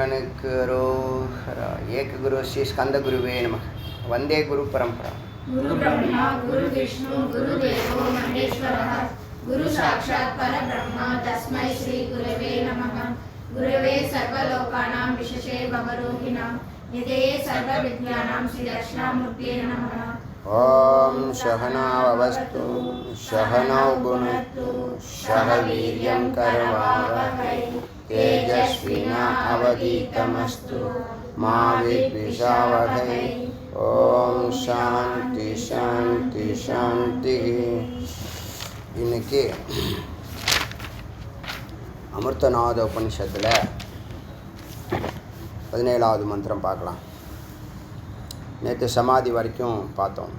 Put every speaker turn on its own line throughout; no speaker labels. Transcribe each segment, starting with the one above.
गुरुगणकरोहरा एक गुरु श्री स्कंद गुरुवे नमः। वंदे गुरु परंपरा।
गुरु ब्रह्मा गुरु विष्णु गुरुदेवो महेश्वरः गुरु साक्षात् परब्रह्म तस्मै श्री गुरवे नमः। गुरवे सर्वलोकानां विशेषे भवरोहिणां निधये सर्वविद्यानां श्री दक्षिणामूर्तये नमः।
ओम सहनाववस्तु सहनौ भुनक्तु सह वीर्यं करवावहै तेजस्विनावधीतमस्तु मा विद्विषावहै। ओम शांति शांति शांति। இன்னைக்கு அமிர்தநாத உபனிஷத்தில் 17வது மந்திரம் பார்க்கலாம். நேற்று சமாதி வரைக்கும் பார்த்தோம்.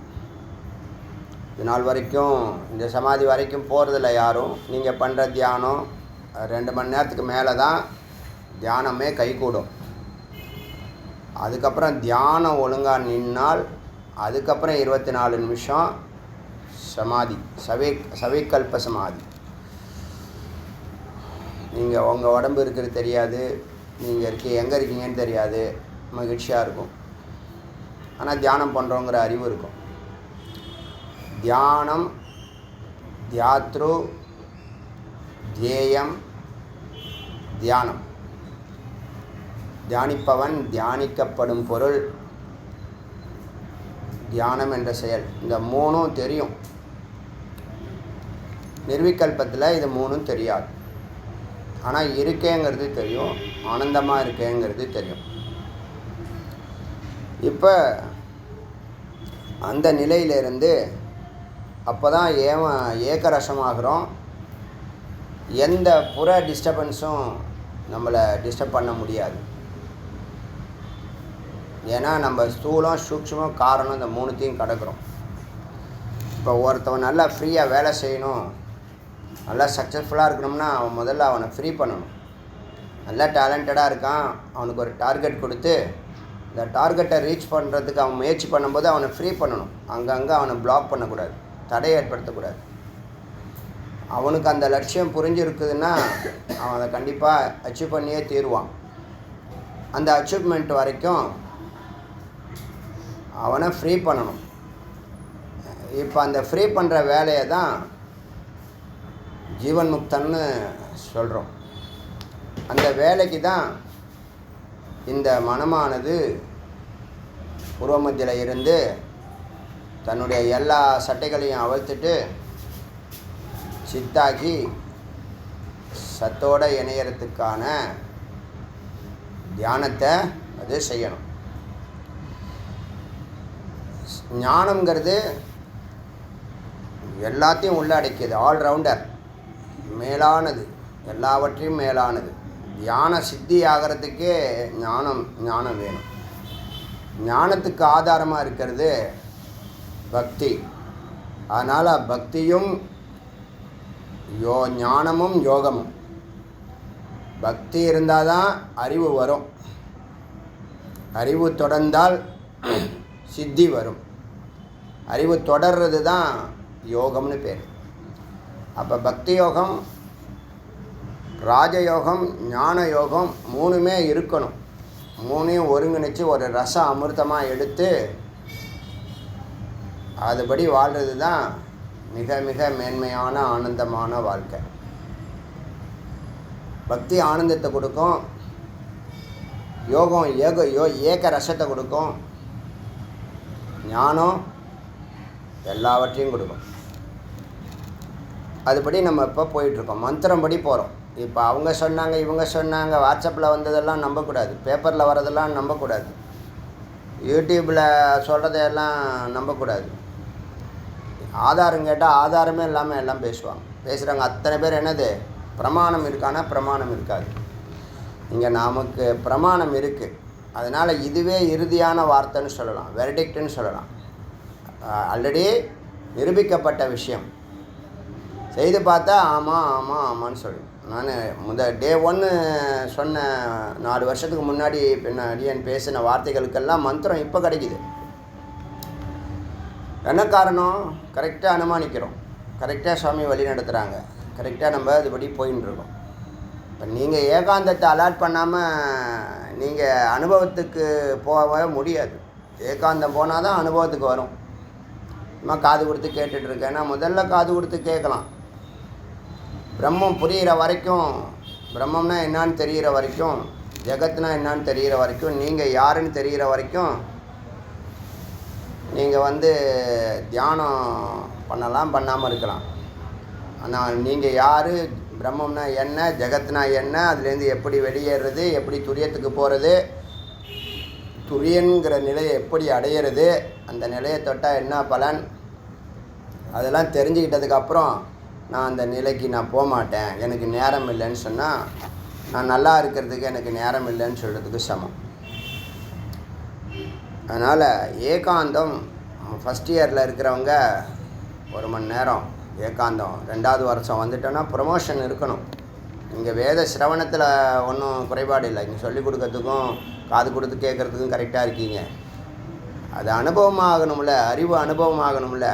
இது நாள் வரைக்கும் இந்த சமாதி வரைக்கும் போகிறதில்ல யாரும். நீங்கள் பண்ணுற தியானம் 2 மணி நேரத்துக்கு மேலே தான் தியானமே கைகூடும். அதுக்கப்புறம் தியானம் ஒழுங்காக நின்னால் அதுக்கப்புறம் 24 நிமிஷம் சமாதி, சவிகல்ப சமாதி. நீங்கள் உங்கள் உடம்பு இருக்கிறது தெரியாது, நீங்கள் எங்கே இருக்கீங்கன்னு தெரியாது, மகிழ்ச்சியாக இருக்கும். ஆனால் தியானம் பண்ணுறோங்கிற அறிவு இருக்கும். தியானம், தியாத்ரு, தியேயம், தியானம். தியானிப்பவன், தியானிக்கப்படும் பொருள், தியானம் என்ற செயல். இந்த 3ம் தெரியும். நிர்விகல்பத்தில் இது 3ம் தெரியாது. ஆனால் இருக்கேங்கிறது தெரியும், ஆனந்தமாக இருக்கேங்கிறது தெரியும். இப்போ அந்த நிலையிலிருந்து அப்போ தான் ஏகரசமாகிறோம். எந்த புற டிஸ்டர்பன்ஸும் நம்மளை டிஸ்டர்ப் பண்ண முடியாது. ஏன்னா நம்ம ஸ்தூலம் சூக்ஷ்மம் காரணம் இந்த 3த்தையும் கடக்கிறோம். இப்போ ஒருத்தவன் நல்லா ஃப்ரீயாக வேலை செய்யணும், நல்லா சக்ஸஸ்ஃபுல்லாக இருக்கணும்னா அவன் முதல்ல அவனை ஃப்ரீ பண்ணணும். நல்லா டேலண்டடாக இருக்கான், அவனுக்கு ஒரு டார்கெட் கொடுத்து இந்த டார்கெட்டை ரீச் பண்ணுறதுக்கு அவன் முயற்சி பண்ணும்போது அவனை ஃப்ரீ பண்ணணும். அங்கங்கே அவனை பிளாக் பண்ணக்கூடாது, தடை ஏற்படுத்தக்கூடாது. அவனுக்கு அந்த லட்சியம் புரிஞ்சிருக்குதுன்னா அவன் அதை கண்டிப்பாக அச்சீவ் பண்ணியே தீருவான். அந்த அச்சீவ்மெண்ட் வரைக்கும் அவனை ஃப்ரீ பண்ணணும். இப்போ அந்த ஃப்ரீ பண்ணுற வேலையை தான் ஜீவன் முக்தன்னு சொல்கிறோம். அந்த வேலைக்கு தான் இந்த மனமானது பூர்வமத்தியில் இருந்து தன்னுடைய எல்லா சட்டைகளையும் அவிழ்த்துட்டு சித்தாகி சத்தோடு இணையறதுக்கான தியானத்தை அது செய்யணும். ஞானம்ங்கிறது எல்லாத்தையும் உள்ளடக்கியது, ஆல்ரவுண்டர், மேலானது, எல்லாவற்றையும் மேலானது. தியான சித்தி ஆகிறதுக்கே ஞானம் வேணும். ஞானத்துக்கு ஆதாரமாக இருக்கிறது பக்தி. அதனால் பக்தியும் ஞானமும் யோகமும். பக்தி இருந்தால் தான் அறிவு வரும், அறிவு தொடர்ந்தால் சித்தி வரும். அறிவு தொடர்றது தான் யோகம்னு பேர். அப்போ பக்தி யோகம், ராஜயோகம், ஞான யோகம் 3மே இருக்கணும். 3ஐயும் ஒருங்கிணைச்சு ஒரு ரச அமிர்தமாக எடுத்து அதுபடி வாழ்கிறது தான் மிக மிக மேன்மையான ஆனந்தமான வாழ்க்கை. பக்தி ஆனந்தத்தை கொடுக்கும், யோகம் ஏக ரசத்தை கொடுக்கும், ஞானம் எல்லாவற்றையும் கொடுக்கும். அதுபடி நம்ம இப்போ போயிட்டுருக்கோம், மந்திரம் படி போகிறோம். இப்போ அவங்க சொன்னாங்க, இவங்க சொன்னாங்க, வாட்ஸ்அப்பில் வந்ததெல்லாம் நம்பக்கூடாது, பேப்பரில் வரதெல்லாம் நம்பக்கூடாது, யூடியூப்பில் சொல்கிறதையெல்லாம் நம்பக்கூடாது. ஆதாரம் கேட்டால் ஆதாரமே இல்லாமல் எல்லாம் பேசுகிறாங்க. அத்தனை பேர் என்னது பிரமாணம் இருக்கானா? பிரமாணம் இருக்காது. இங்கே நமக்கு பிரமாணம் இருக்குது, அதனால் இதுவே இறுதியான வார்த்தைன்னு சொல்லலாம், வெர்டிக்ட்னு சொல்லலாம். ஆல்ரெடி நிரூபிக்கப்பட்ட விஷயம். செய்து பார்த்தா ஆமாம் ஆமாம் ஆமான்னு சொல்லணும். நான் டே 1 சொன்ன 4 வருஷத்துக்கு முன்னாடி அடியன் பேசின வார்த்தைகளுக்கெல்லாம் மந்திரம் இப்போ கிடைக்குது. என்ன காரணம்? கரெக்டாக அனுமானிக்கிறோம், கரெக்டாக சுவாமி வழி நடத்துகிறாங்க, கரெக்டாக நம்ம அதுபடி போயின்னு இருக்கோம். இப்போ நீங்கள் ஏகாந்தத்தை அலாட் பண்ணாமல் நீங்கள் அனுபவத்துக்கு போக முடியாது. ஏகாந்தம் போனால் தான் அனுபவத்துக்கு வரும். சும்மா காது கொடுத்து கேட்டுட்ருக்கேன்னா முதல்ல காது கொடுத்து கேட்கலாம். பிரம்மம் புரிகிற வரைக்கும், பிரம்மம்னா என்னான்னு தெரிகிற வரைக்கும், ஜெகத்னா என்னான்னு தெரிகிற வரைக்கும், நீங்கள் யாருன்னு தெரிகிற வரைக்கும் நீங்கள் தியானம் பண்ணலாம், பண்ணாமல் இருக்கலாம். ஆனால் நீங்கள் யார், பிரம்மம்னா என்ன, ஜெகத்னா என்ன, அதுலேருந்து எப்படி வெளியேறது, எப்படி துரியத்துக்கு போகிறது, துரியங்கிற நிலையை எப்படி அடையிறது, அந்த நிலையை தொட்டால் என்ன பலன், அதெல்லாம் தெரிஞ்சுக்கிட்டதுக்கப்புறம் நான் அந்த நிலைக்கு நான் போக மாட்டேன், எனக்கு நேரம் இல்லைன்னு சொன்னால், நான் நல்லா இருக்கிறதுக்கு எனக்கு நேரம் இல்லைன்னு சொல்கிறதுக்கு சமம். அதனால் ஏகாந்தம் ஃபஸ்ட் இயரில் இருக்கிறவங்க 1 மணி நேரம் ஏகாந்தம், 2வது வருஷம் வந்துட்டோன்னா ப்ரமோஷன் இருக்கணும். இங்கே வேத சிரவணத்தில் ஒன்றும் குறைபாடு இல்லை. இங்கே சொல்லிக் கொடுக்கறதுக்கும் காது கொடுத்து கேட்குறதுக்கும் கரெக்டாக இருக்கீங்க. அது அனுபவமாகணும்ல, அறிவு அனுபவமாகணும்ல.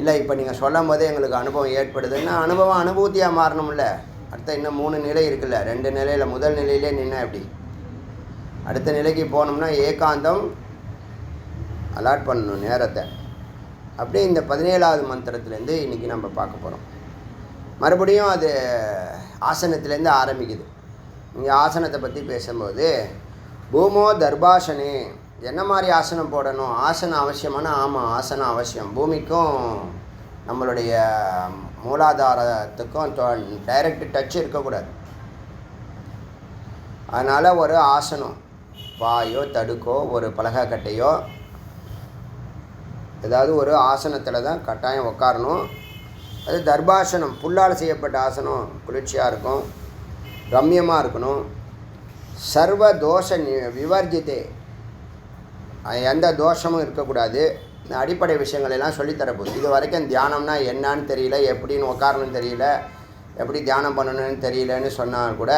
இல்லை இப்போ நீங்கள் சொல்லும் போதே எங்களுக்கு அனுபவம் ஏற்படுதுன்னா அனுபவம் அனுபூதியாக மாறணும்ல. அடுத்த இன்னும் 3 நிலை இருக்குல்ல, 2 நிலையில் முதல் நிலையிலே நின்னா எப்படி, அடுத்த நிலைக்கு போனோம்னா ஏகாந்தம் அலாட் பண்ணணும் நேரத்தை. அப்படியே இந்த 17வது மந்திரத்துலேருந்து இன்றைக்கி நம்ம பார்க்க போகிறோம். மறுபடியும் அது ஆசனத்துலேருந்து ஆரம்பிக்குது. இங்கே ஆசனத்தை பற்றி பேசும்போது பூமோ தர்பாசனே, என்ன மாதிரி ஆசனம் போடணும், ஆசனம் அவசியமான, ஆமாம் ஆசனம் அவசியம். பூமிக்கும் நம்மளுடைய மூலாதாரத்துக்கும் டைரக்ட் டச் இருக்கக்கூடாது. அதனால் ஒரு ஆசனம், பாயோ தடுக்கோ ஒரு பலகைக்கட்டையோ ஏதாவது ஒரு ஆசனத்தில் தான் கட்டாயம் உட்காரணும். அது தர்பாசனம், புல்லால் செய்யப்பட்ட ஆசனம், குளிர்ச்சியாக இருக்கும், ரம்யமாக இருக்கணும். சர்வ தோஷ விவர்ஜித்தே, எந்த தோஷமும் இருக்கக்கூடாது. இந்த அடிப்படை விஷயங்களெல்லாம் சொல்லித்தரப்போகுது. இது வரைக்கும் தியானம்னா என்னான்னு தெரியல, எப்படின்னு உட்காரணும்னு தெரியல, எப்படி தியானம் பண்ணணும்னு தெரியலன்னு சொன்னால் கூட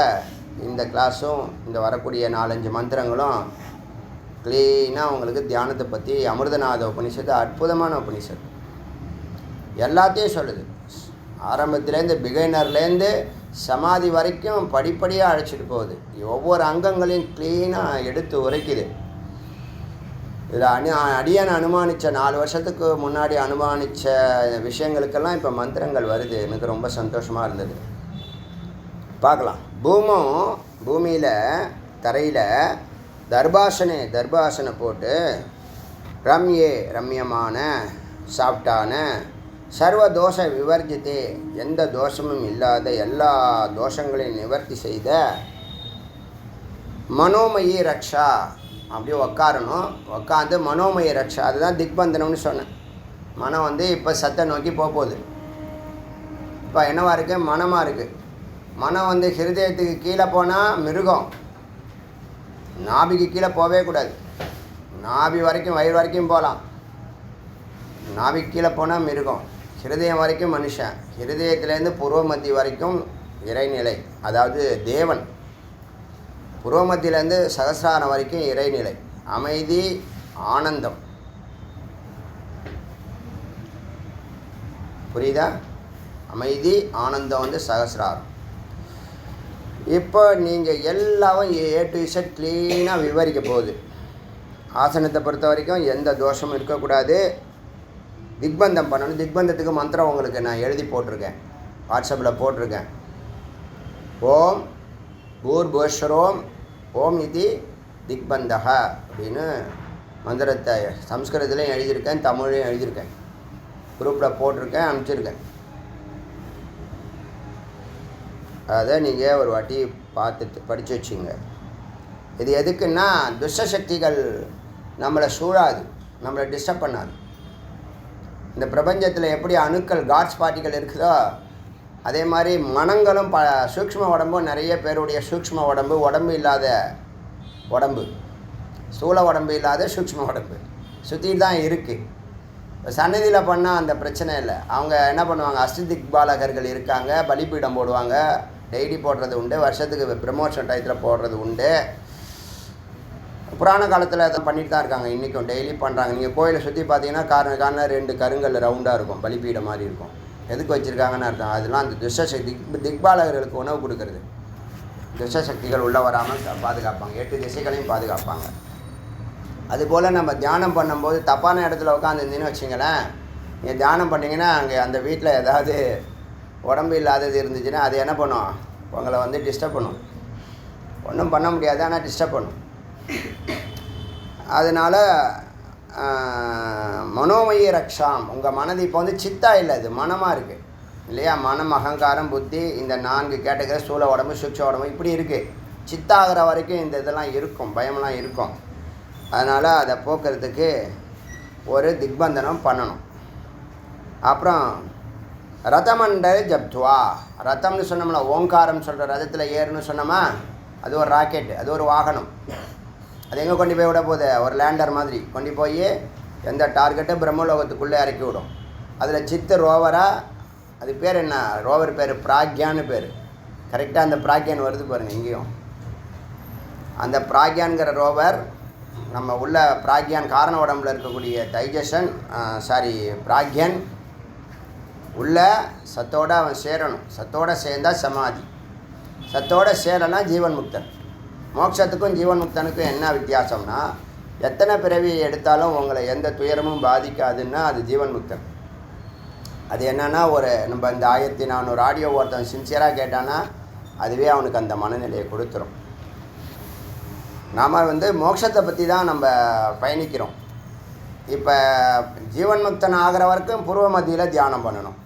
இந்த கிளாஸும் இந்த வரக்கூடிய 4-5 மந்திரங்களும் க்ளீனாக உங்களுக்கு தியானத்தை பற்றி அமிர்தநாத உபனிஷத்து அற்புதமான உபனிஷத்து எல்லாத்தையும் சொல்லுது. ஆரம்பத்துலேருந்து பிகைனர்லேருந்து சமாதி வரைக்கும் படிப்படியாக அழைச்சிட்டு போகுது. ஒவ்வொரு அங்கங்களையும் க்ளீனாக எடுத்து உரைக்குது. இதில் அடியான் அனுமானித்த 4 வருஷத்துக்கு முன்னாடி அனுமானித்த விஷயங்களுக்கெல்லாம் இப்போ மந்திரங்கள் வருது. எனக்கு ரொம்ப சந்தோஷமாக இருந்தது. பார்க்கலாம். பூமியில் தரையில் தர்பாசனே, தர்பாசனை போட்டு ரம்யே, ரம்யமான சாஃப்டான, சர்வ தோஷ விவர்ஜித்தே, எந்த தோஷமும் இல்லாத, எல்லா தோஷங்களையும் நிவர்த்தி செய்த, மனோமயி ரக்ஷா, அப்படியே உக்காரணும். உக்காந்து மனோமயி ரக்ஷா, அதுதான் திக்பந்தனம்னு சொன்னேன். மனம் இப்போ சத்தை நோக்கி போகுது. இப்போ என்னவா இருக்குது, மனமாக இருக்குது. மனம் ஹிருதயத்துக்கு கீழே போனால் மிருகம், நாபிக்கு கீழே போகவே கூடாது. நாபி வரைக்கும், வயிறு வரைக்கும் போகலாம். நாபிக்கு கீழே போனால் மிருகம், ஹிருதயம் வரைக்கும் மனுஷன், ஹிருதயத்திலேருந்து புருவமத்தி வரைக்கும் இறைநிலை, அதாவது தேவன். புருவமத்திலேருந்து சகசிராரம் வரைக்கும் இறைநிலை, அமைதி, ஆனந்தம். புரியுதா? அமைதி, ஆனந்தம் சகசிராரம். இப்போ நீங்கள் எல்லாமே A to Z க்ளீனாக விவரிக்க போகுது. ஆசனத்தை பொறுத்த வரைக்கும் எந்த தோஷமும் இருக்கக்கூடாது. திக்பந்தம் பண்ணணும். திக்பந்தத்துக்கு மந்திரம் உங்களுக்கு நான் எழுதி போட்டிருக்கேன், வாட்ஸ்அப்பில் போட்டிருக்கேன். ஓம் பூர்புவஸ்வரோம் ஓம் இது திக்பந்தக அப்படின்னு மந்திரத்தை சம்ஸ்கிருதத்துலேயும் எழுதியிருக்கேன், தமிழ்லையும் எழுதியிருக்கேன், குரூப்பில் போட்டிருக்கேன், அனுப்பிச்சிருக்கேன். அதை நீங்கள் ஒரு வாட்டி பார்த்துட்டு படித்து வச்சுங்க. இது எதுக்குன்னா துஷ்டசக்திகள் நம்மளை சூழாது, நம்மளை டிஸ்டர்ப் பண்ணாது. இந்த பிரபஞ்சத்தில் எப்படி அணுக்கள், காட்ஸ் பார்ட்டிகள் இருக்குதோ அதே மாதிரி மனங்களும் சூக்ஷ்ம உடம்பும், நிறைய பேருடைய சூக்ஷ்ம உடம்பு இல்லாத உடம்பு, ஸ்தூல உடம்பு இல்லாத சூக்ஷ்ம உடம்பு சுற்றிட்டு தான் இருக்குது. சன்னதியில் பண்ணால் அந்த பிரச்சனை இல்லை. அவங்க என்ன பண்ணுவாங்க, அஷ்டதிக்பாலகர்கள் இருக்காங்க, பலிபீடம் போடுவாங்க, டெய்லி போடுறது உண்டு, வருஷத்துக்கு ப்ரமோஷன் டயத்தில் போடுறது உண்டு. புராண காலத்தில் அதை பண்ணிட்டு தான் இருக்காங்க, இன்றைக்கும் டெய்லி பண்ணுறாங்க. நீங்கள் கோயிலை சுற்றி பார்த்தீங்கன்னா காரணம் 2 கருங்கல் ரவுண்டாக இருக்கும், பலிபீடம் மாதிரி இருக்கும். எதுக்கு வச்சுருக்காங்கன்னு அர்த்தம், அதெல்லாம் அந்த துஷ்டசக்தி திக்பாலகர்களுக்கு உணவு கொடுக்கறது. துஷ்டசக்திகள் உள்ளே வராமல் பாதுகாப்பாங்க. 8 திசைகளையும் பாதுகாப்பாங்க. அதுபோல் நம்ம தியானம் பண்ணும்போது தப்பான இடத்துல உட்காந்துருந்தீங்கன்னு வச்சிங்களேன், நீங்கள் தியானம் பண்ணிங்கன்னா அங்கே அந்த வீட்டில் ஏதாவது உடம்பு இல்லாதது இருந்துச்சுன்னா அது என்ன பண்ணும், உங்களை வந்து டிஸ்டர்ப் பண்ணும். ஒன்றும் பண்ண முடியாது, ஆனால் டிஸ்டர்ப் பண்ணும். அதனால் மனோமய ரக்ஷாம், உங்கள் மனது இப்போ வந்து சித்தா இல்லை, அது மனமாக இருக்குது இல்லையா? மனம், அகங்காரம், புத்தி, இந்த 4 கேட்டகரி, ஸ்தூல உடம்பு, சூட்ச உடம்பு இப்படி இருக்குது. சித்தாகிற வரைக்கும் இந்த இதெல்லாம் இருக்கும், பயமெல்லாம் இருக்கும். அதனால் அதை போக்குறதுக்கு ஒரு திக்பந்தனம் பண்ணணும். அப்புறம் ரதமண்டல் ஜப்துவா, ரதம்னு சொன்னோம்னா ஓங்காரம் சொல்கிற ரதத்தில் ஏறுன்னு சொன்னோமா, அது ஒரு ராக்கெட்டு, அது ஒரு வாகனம். அது எங்கே கொண்டு போய் விட போகுது, ஒரு லேண்டர் மாதிரி கொண்டு போய் எந்த டார்கெட்டை பிரம்மலோகத்துக்குள்ளே இறக்கி விடும். அதில் சித்து ரோவராக, அது பேர் என்ன, ரோவர் பேர் பிராக்யான்னு பேர். கரெக்டாக அந்த பிராக்யான் வருது பாருங்கள் இங்கேயும். அந்த பிராக்யான்கிற ரோவர் நம்ம உள்ள பிராக்யான் காரண உடம்பில் இருக்கக்கூடிய டைஜஷன் பிராக்யன் உள்ள சத்தோடு அவன் சேரணும். சத்தோடு சேர்ந்தால் சமாதி, சத்தோடு சேரனா ஜீவன் முக்தன். மோட்சத்துக்கும் ஜீவன் முக்தனுக்கும் என்ன வித்தியாசம்னா, எத்தனை பிறவியை எடுத்தாலும் உங்களை எந்த துயரமும் பாதிக்காதுன்னா அது ஜீவன் முக்தன். அது என்னென்னா, ஒரு நம்ம இந்த 1400 ஆடியோ ஒருத்தன் சின்சியராக கேட்டானா அதுவே அவனுக்கு அந்த மனநிலையை கொடுத்துரும். நாம் வந்து மோட்சத்தை பற்றி தான் நம்ம பயணிக்கிறோம். இப்போ ஜீவன் முக்தன் ஆகிற வரைக்கும் பூர்வ மத்தியில் தியானம் பண்ணணும்.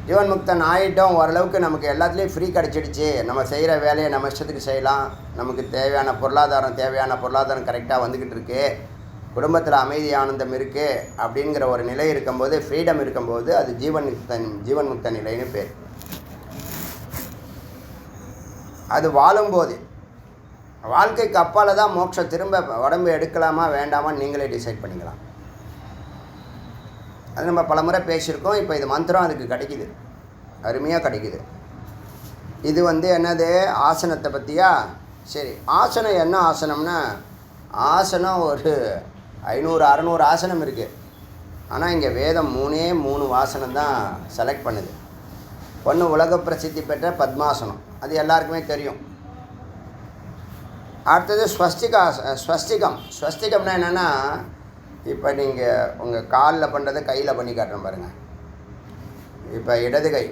ஜீவன் முக்தன் ஆகிட்டோம், ஓரளவுக்கு நமக்கு எல்லாத்துலேயும் ஃப்ரீ கிடச்சிடுச்சு, நம்ம செய்கிற வேலையை நம்ம இஷ்டத்துக்கு செய்யலாம், நமக்கு தேவையான பொருளாதாரம் கரெக்டாக வந்துக்கிட்டு இருக்கு, குடும்பத்தில் அமைதி ஆனந்தம் இருக்குது அப்படிங்கிற ஒரு நிலை இருக்கும்போது, ஃப்ரீடம் இருக்கும்போது அது ஜீவன் முக்த நிலைன்னு பேர். அது வாழும்போது, வாழ்க்கைக்கு அப்பால் தான் மோட்சம். திரும்ப உடம்பு எடுக்கலாமா வேண்டாமான்னு நீங்களே டிசைட் பண்ணிக்கலாம். அது நம்ம பல முறை பேசியிருக்கோம். இப்போ இது மந்திரம் அதுக்கு கிடைக்கிது, அருமையாக கிடைக்கிது. இது வந்து என்னது, ஆசனத்தை பற்றியா? சரி, ஆசனம் என்ன ஆசனம்னா, ஆசனம் ஒரு 500-600 ஆசனம் இருக்குது. ஆனால் இங்கே வேதம் 3 ஆசனம் தான் செலக்ட் பண்ணுது. ஒன்று உலக பிரசித்தி பெற்ற பத்மாசனம், அது எல்லாருக்குமே தெரியும். அடுத்தது ஸ்வஸ்திகம்னா என்னென்னா, இப்போ நீங்கள் உங்கள் காலில் பண்ணுறதை கையில் பண்ணி காட்டுறோம் பாருங்கள். இப்போ இடது கை,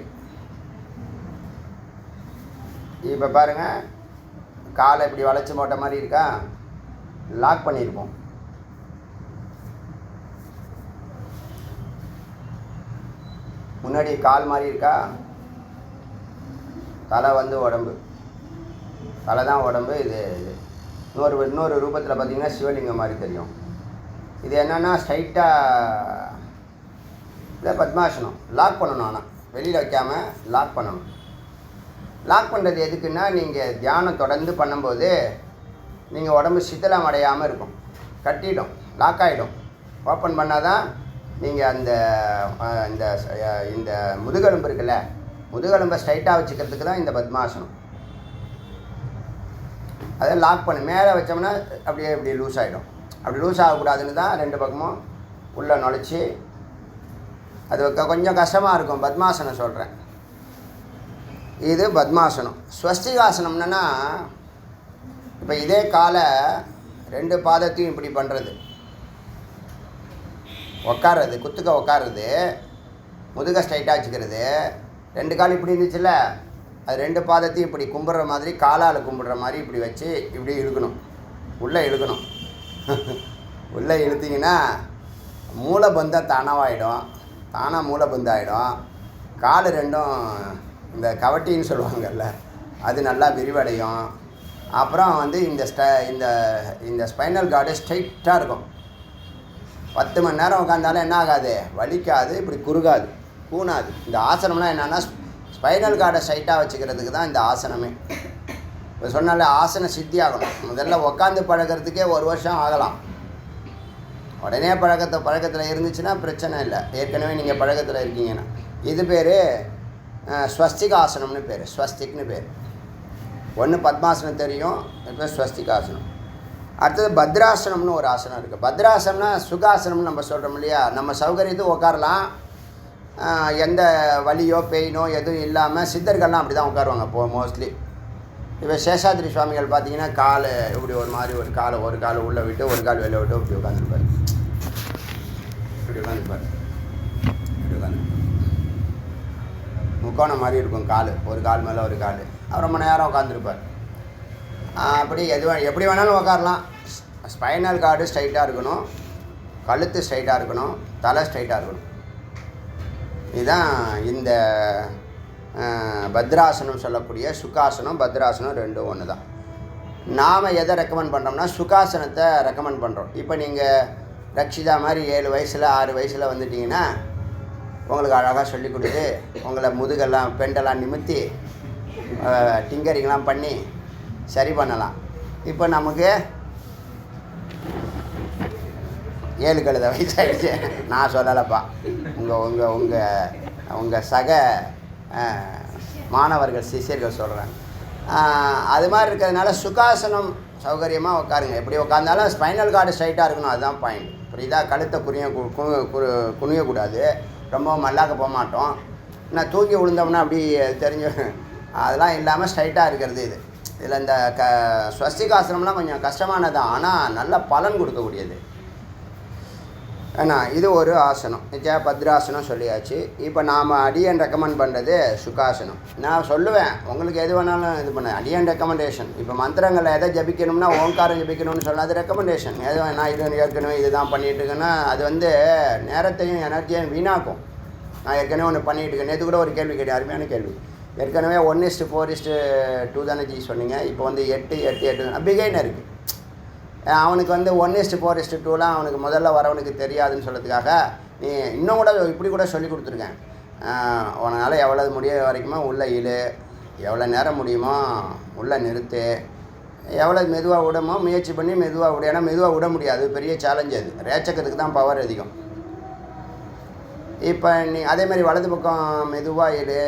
இப்போ பாருங்கள், காலை இப்படி வளைச்சி போட்ட மாதிரி இருக்கா, லாக் பண்ணியிருப்போம். முன்னாடி கால் மாதிரி இருக்கா, தலை வந்து உடம்பு, தலை தான் உடம்பு. இது இன்னொரு ரூபத்தில் பார்த்திங்கன்னா சிவலிங்கம் மாதிரி தெரியும். இது என்னென்னா ஸ்ட்ரைட்டாக இதை பத்மாசனம் லாக் பண்ணணும். ஆனால் வெளியில் வைக்காமல் லாக் பண்ணணும். லாக் பண்ணுறது எதுக்குன்னா, நீங்கள் தியானம் தொடர்ந்து பண்ணும்போது நீங்கள் உடம்பு சித்தலம் அடையாமல் இருக்கும், கட்டிடும், லாக் ஆகிடும். ஓப்பன் பண்ணால் தான் நீங்கள் அந்த இந்த முதுகெலும்பு இருக்குல்ல, முதுகெலும்பை ஸ்ட்ரைட்டாக வச்சுக்கிறதுக்கு தான் இந்த பத்மாசனம். அதை லாக் பண்ணி மேலே வச்சோம்னா அப்படியே இப்படி லூஸ் ஆகிடும். அப்படி லூஸ் ஆகக்கூடாதுன்னு தான் 2 பக்கமும் உள்ளே நுழைச்சி, அது கொஞ்சம் கஷ்டமாக இருக்கும். பத்மாசனம் சொல்கிறேன், இது பத்மாசனம். ஸ்வஸ்திகாசனம்னா, இப்போ இதே காலை 2 பாதத்தையும் இப்படி பண்ணுறது, உட்காருறது, குத்துக்க உட்காருறது, முதுகை ஸ்ட்ரைட்டாக வச்சுக்கிறது. 2 கால் இப்படி இருந்துச்சுல்ல, அது 2 பாதத்தையும் இப்படி கும்பிட்ற மாதிரி, காலால் கும்பிட்ற மாதிரி இப்படி வச்சு இப்படி இழுக்கணும், உள்ளே இழுக்கணும். உள்ளே இழுத்திங்கன்னா மூலபந்தம் தானாக மூலபந்தம் ஆகிடும். கால் 2ம் இந்த கவட்டின்னு சொல்லுவாங்கல்ல, அது நல்லா விரிவடையும். அப்புறம் வந்து இந்த ஸ்பைனல் கார்டு ஸ்ட்ரைட்டாக இருக்கும். 10 மணி நேரம் உட்காந்தாலும் என்ன ஆகாது, வலிக்காது, இப்படி குறுகாது, கூணாது. இந்த ஆசனம்லாம் என்னென்னா, ஸ்பைனல் கார்டை ஸ்ட்ரைட்டாக வச்சுக்கிறதுக்கு தான் இந்த ஆசனமே. இப்போ சொன்னால ஆசன சித்தி ஆகணும். முதல்ல உட்காந்து பழகிறதுக்கே 1 வருஷம் ஆகலாம். உடனே பழக்கத்தில் இருந்துச்சுன்னா பிரச்சனை இல்லை, ஏற்கனவே நீங்கள் பழக்கத்தில் இருக்கீங்கன்னா. இது பேர் ஸ்வஸ்திகாசனம்னு பேர், ஸ்வஸ்திக்னு பேர். ஒன்று பத்மாசனம் தெரியும், இப்போ ஸ்வஸ்திகாசனம். அடுத்தது பத்ராசனம்னு ஒரு ஆசனம் இருக்குது. பத்ராசனம்னா சுகாசனம்னு நம்ம சொல்கிறோம் இல்லையா, நம்ம சௌகரியத்துக்கு உட்காரலாம், எந்த வலியோ பெயினோ எதுவும் இல்லாமல். சித்தர்கள்லாம் அப்படி தான் உட்காருவாங்க மோஸ்ட்லி. இப்போ சேஷாத்ரி சுவாமிகள் பார்த்தீங்கன்னா கால் இப்படி ஒரு மாதிரி ஒரு கால் உள்ளே விட்டு ஒரு கால் வெளில விட்டு இப்படி உட்காந்துருப்பார். இப்படி உட்காந்துருப்பார். முக்கோணம் மாதிரி இருக்கும் கால், ஒரு கால் மேலே ஒரு கால். அவர் ரொம்ப நேரம் உட்காந்துருப்பார். அப்படி எப்படி வேணாலும் உட்காரலாம். ஸ்பைனல் கார்டு ஸ்ட்ரைட்டாக இருக்கணும், கழுத்து ஸ்ட்ரைட்டாக இருக்கணும், தலை ஸ்ட்ரைட்டாக இருக்கணும். இதுதான் இந்த பத்ராசனம் சொல்லக்கூடிய சுகாசனம் பத்ராசனம் ரெண்டும் ஒன்று தான். நாம் எதை ரெக்கமெண்ட் பண்ணுறோம்னா சுகாசனத்தை ரெக்கமெண்ட் பண்ணுறோம். இப்போ நீங்கள் ரக்ஷிதா மாதிரி 7 வயசில் 6 வயசில் வந்துட்டிங்கன்னா உங்களுக்கு அழகாக சொல்லி கொடுத்து உங்களை முதுகெல்லாம் பெண்டெல்லாம் நிமித்தி டிங்கரிங்லாம் பண்ணி சரி பண்ணலாம். இப்போ நமக்கு 7 கழுத வயசாகிடுச்சு. நான் சொல்லலைப்பா, உங்கள் சக மாணவர்கள் சிஷியர்கள் சொல்கிறாங்க. அது மாதிரி இருக்கிறதுனால சுகாசனம் சௌகரியமாக உட்காருங்க. எப்படி உட்காந்தாலும் ஸ்பைனல் கார்டு ஸ்ட்ரைட்டாக இருக்கணும், அதுதான் பாயிண்ட். புரியுதா? கழுத்தை குனியக்கூடாது, ரொம்ப மல்லாக்க போக மாட்டோம். நான் தூக்கி விழுந்தோம்னா அப்படி தெரிஞ்சு அதெல்லாம் இல்லாமல் ஸ்ட்ரைட்டாக இருக்கிறது இது. இதில் இந்த ஸ்வஸ்திகாசனம்லாம் கொஞ்சம் கஷ்டமானதான், ஆனால் நல்ல பலன் கொடுக்கக்கூடியது. ஏன்னா இது ஒரு ஆசனம். பத்ராசனம் சொல்லியாச்சு. இப்போ நாம் அடியன் ரெக்கமெண்ட் பண்ணுறது சுகாசனம். நான் சொல்லுவேன் உங்களுக்கு எது வேணாலும் இது பண்ண அடியன் ரெக்கமெண்டேஷன். இப்போ மந்திரங்களை எதை ஜபிக்கணும்னா ஓங்காரம் ஜபிக்கணும்னு சொன்னால் அது ரெக்கமெண்டேஷன். எது நான் இது ஏற்கனவே இதுதான் பண்ணிகிட்டு இருக்கேன்னா அது நேரத்தையும் எனர்ஜியும் வீணாக்கும். நான் ஏற்கனவே ஒன்று பண்ணிகிட்டு இருக்கேன். நேற்று கூட ஒரு கேள்வி கேட்டேன், அருமையான கேள்வி. ஏற்கனவே 1:4:2 தானே சொன்னீங்க. இப்போ 8:8 பிகைனர் இருக்குது. அவனுக்கு 1:4:2லாம் அவனுக்கு முதல்ல வரவனுக்கு தெரியாதுன்னு சொல்கிறதுக்காக நீ இன்னும் கூட இப்படி கூட சொல்லி கொடுத்துருக்கேன். உன்னால் எவ்வளோ முடிய வரைக்குமோ உள்ளே இழு, எவ்வளோ நேரம் முடியுமோ உள்ளே நிறுத்து, எவ்வளோ மெதுவாக விடமோ முயற்சி பண்ணி மெதுவாக விடு. ஏன்னா மெதுவாக விட முடியாது, பெரிய சேலஞ்சு. அது ரேச்சக்கிறதுக்கு தான் பவர் அதிகம். இப்போ நீ அதேமாதிரி வலது பக்கம் மெதுவாக இழு,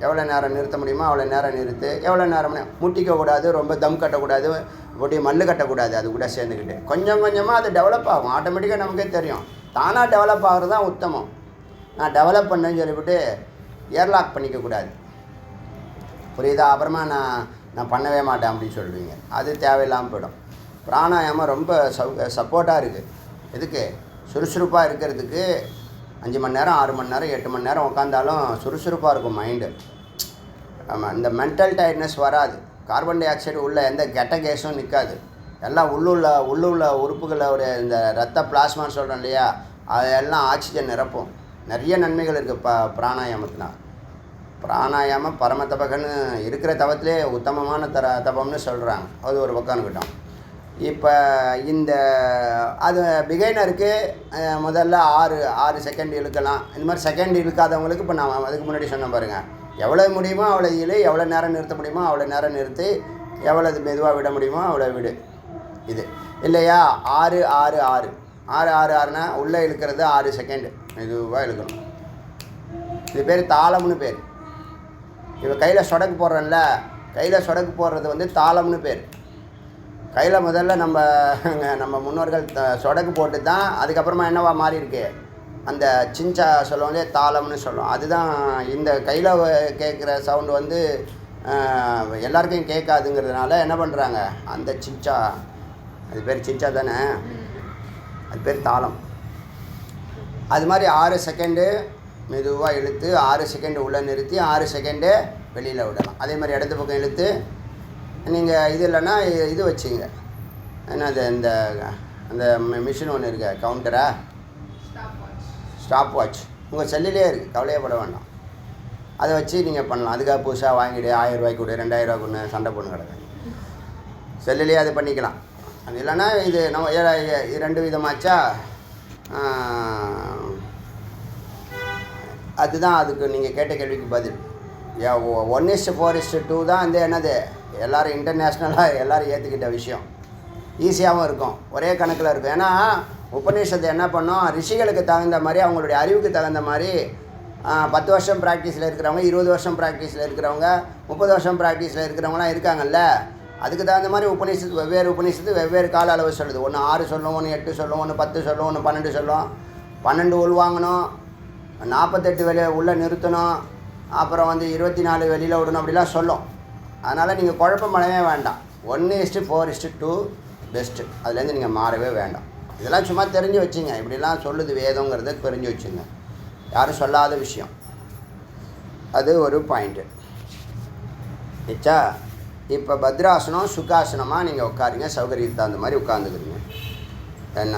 எவ்வளோ நேரம் நிறுத்த முடியுமோ அவ்வளோ நேரம் நிறுத்து. எவ்வளோ நேரம் முட்டிக்கக்கூடாது, ரொம்ப தம் கட்டக்கூடாது, இப்படி மல்லு கட்டக்கூடாது. அது கூட சேர்ந்துக்கிட்டு கொஞ்சம் கொஞ்சமாக அது டெவலப் ஆகும். ஆட்டோமேட்டிக்காக நமக்கே தெரியும். தானாக டெவலப் ஆகிறது தான் உத்தமம். நான் டெவலப் பண்ணேன்னு சொல்லிவிட்டு ஏர்லாக் பண்ணிக்கக்கூடாது. புரியுதா? அப்புறமா நான் பண்ணவே மாட்டேன் அப்படின்னு சொல்லுவீங்க. அது தேவையில்லாமல் போயிடும். பிராணாயாமம் ரொம்ப சப்போர்ட்டாக இருக்குது. எதுக்கு? சுறுசுறுப்பாக இருக்கிறதுக்கு 5 மணி நேரம் 6 மணி நேரம் 8 மணி நேரம் உட்காந்தாலும் சுறுசுறுப்பாக இருக்கும் மைண்டு. ஆமாம், இந்த மென்டல் டயர்ட்னஸ் வராது. கார்பன் டை ஆக்சைடு உள்ள எந்த கெட்ட கேஸும் நிற்காது. எல்லாம் உள்ளுள்ள உறுப்புகளோட இந்த ரத்த பிளாஸ்மான்னு சொல்கிறோம் இல்லையா, அதெல்லாம் ஆக்சிஜன் நிரப்பும். நிறைய நன்மைகள் இருக்குது பிராணாயாமத்தினால். பிராணாயாமம் பரமதபகன்னு இருக்கிற தவத்திலே உத்தமமான தபம்னு சொல்கிறாங்க. அது ஒரு பக்கம் இருக்கட்டும். இப்போ அது பிகைனருக்கு முதல்ல 6 செகண்ட் இழுக்கலாம். இந்த மாதிரி செகண்ட் இழுக்காதவங்களுக்கு இப்போ நான் அதுக்கு முன்னாடி சொன்னேன் பாருங்கள், எவ்வளோ முடியுமோ அவ்வளோ இழு, எவ்வளோ நேரம் நிறுத்த முடியுமோ அவ்வளோ நேரம் நிறுத்தி, எவ்வளோ மெதுவாக விட முடியுமோ அவ்வளோ விடு. இது இல்லையா 6 உள்ளே இழுக்கிறது 6 செகண்டு மெதுவாக இழுக்கணும். இது பேர் தாளம்னு பேர். இப்போ கையில் சொடக்கு போடுறோம்ல, கையில் சொடக்கு போடுறது தாளம்னு பேர். கையில் முதல்ல நம்ம முன்னோர்கள் சொடக்கு போட்டு தான் அதுக்கப்புறமா என்னவா மாறி இருக்கு, அந்த சிஞ்சா சொல்லுவாங்க, தாளம்னு சொல்லுவோம். அதுதான் இந்த கையில் கேட்குற சவுண்டு எல்லாருக்கும் கேட்காதுங்கிறதுனால என்ன பண்ணுறாங்க, அந்த சிஞ்சா, அது பேர் சிஞ்சா தானே, அது பேர் தாளம். அது மாதிரி 6 செகண்டு மெதுவாக இழுத்து 6 செகண்டு உள்ளே நிறுத்தி 6 செகண்டு வெளியில் விடலாம். அதே மாதிரி இடது பக்கம் இழுத்து நீங்கள் இது இல்லைன்னா இது வச்சிங்க, ஏன்னா அது அந்த மிஷின் ஒன்று இருக்கு, கவுண்டரா ஸ்டாப் வாட்ச் உங்கள் செல்லிலே இருக்குது, கவலையே பட வேண்டாம். அதை வச்சு நீங்கள் பண்ணலாம். அதுக்காக புதுசாக வாங்கிடு 1000 ரூபாய்க்கு கொடு 2000 ரூபா கொண்டு சண்டை போட்டு கிடக்கு. செல்லிலே அது பண்ணிக்கலாம். அது இல்லைன்னா இது நம்ம 2 விதமாச்சா, அதுதான் அதுக்கு நீங்கள் கேட்ட கேள்விக்கு பதில். 1:4:2 தான் என்னது எல்லோரும் இன்டர்நேஷ்னலாக எல்லோரும் ஏற்றுக்கிட்ட விஷயம். ஈஸியாகவும் இருக்கும், ஒரே கணக்கில் இருக்கும். ஏன்னா உபநிஷத்தை என்ன பண்ணோம், ரிஷிகளுக்கு தகுந்த மாதிரி அவங்களுடைய அறிவுக்கு தகுந்த மாதிரி 10 வருஷம் ப்ராக்டிஸில் இருக்கிறவங்க, 20 வருஷம் ப்ராக்டிஸில் இருக்கிறவங்க, 30 வருஷம் ப்ராக்டிஸில் இருக்கிறவங்களாம் இருக்காங்கல்ல. அதுக்கு தகுந்த மாதிரி உபநிஷத்து வெவ்வேறு கால அளவு சொல்லுது. ஒன்று 6 சொல்லும், ஒன்று 8 சொல்லும், ஒன்று 10 சொல்லும், ஒன்று 12 சொல்லும். 12 உள்வாங்கணும், 48 உள்ளே நிறுத்தணும், அப்புறம் 24 வெளியில் விடணும், அப்படிலாம் சொல்லும். அதனால் நீங்கள் குழப்பம் பண்ணவே வேண்டாம். 1:4:2 பெஸ்ட்டு. அதுலேருந்து நீங்கள் மாறவே வேண்டாம். இதெல்லாம் சும்மா தெரிஞ்சு வச்சுங்க. இப்படிலாம் சொல்லுது வேதங்கிறத தெரிஞ்சு வச்சுங்க. யாரும் சொல்லாத விஷயம். அது ஒரு பாயிண்ட்டு. நிச்சா இப்போ பத்ராசனம் சுகாசனமாக நீங்கள் உட்காருங்க. சௌகரியத்துக்கு தகுந்த மாதிரி உட்காந்துக்கிறீங்க. என்ன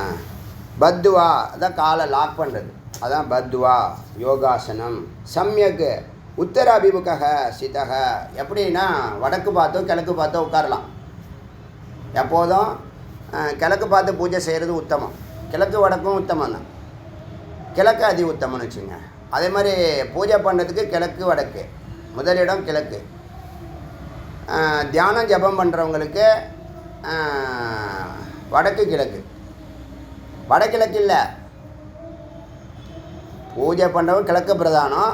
பத்துவா அதான் காலை லாக் பண்ணுறது, அதான் பத்துவா யோகாசனம். சமயக்கு உத்தர அபிமுக சிதக, எப்படின்னா வடக்கு பார்த்தோ கிழக்கு பார்த்தோ உட்காரலாம். எப்போதும் கிழக்கு பார்த்து பூஜை செய்கிறது உத்தமம். கிழக்கு வடக்கும் உத்தமம் தான். கிழக்கு அதி உத்தமம்னு வச்சுங்க. அதே மாதிரி பூஜை பண்ணுறதுக்கு கிழக்கு வடக்கு, முதலிடம் கிழக்கு. தியானம் ஜபம் பண்ணுறவங்களுக்கு வடக்கு கிழக்கு. வடகிழக்கு இல்லை, பூஜை பண்ணுறவங்க கிழக்கு பிரதானம்,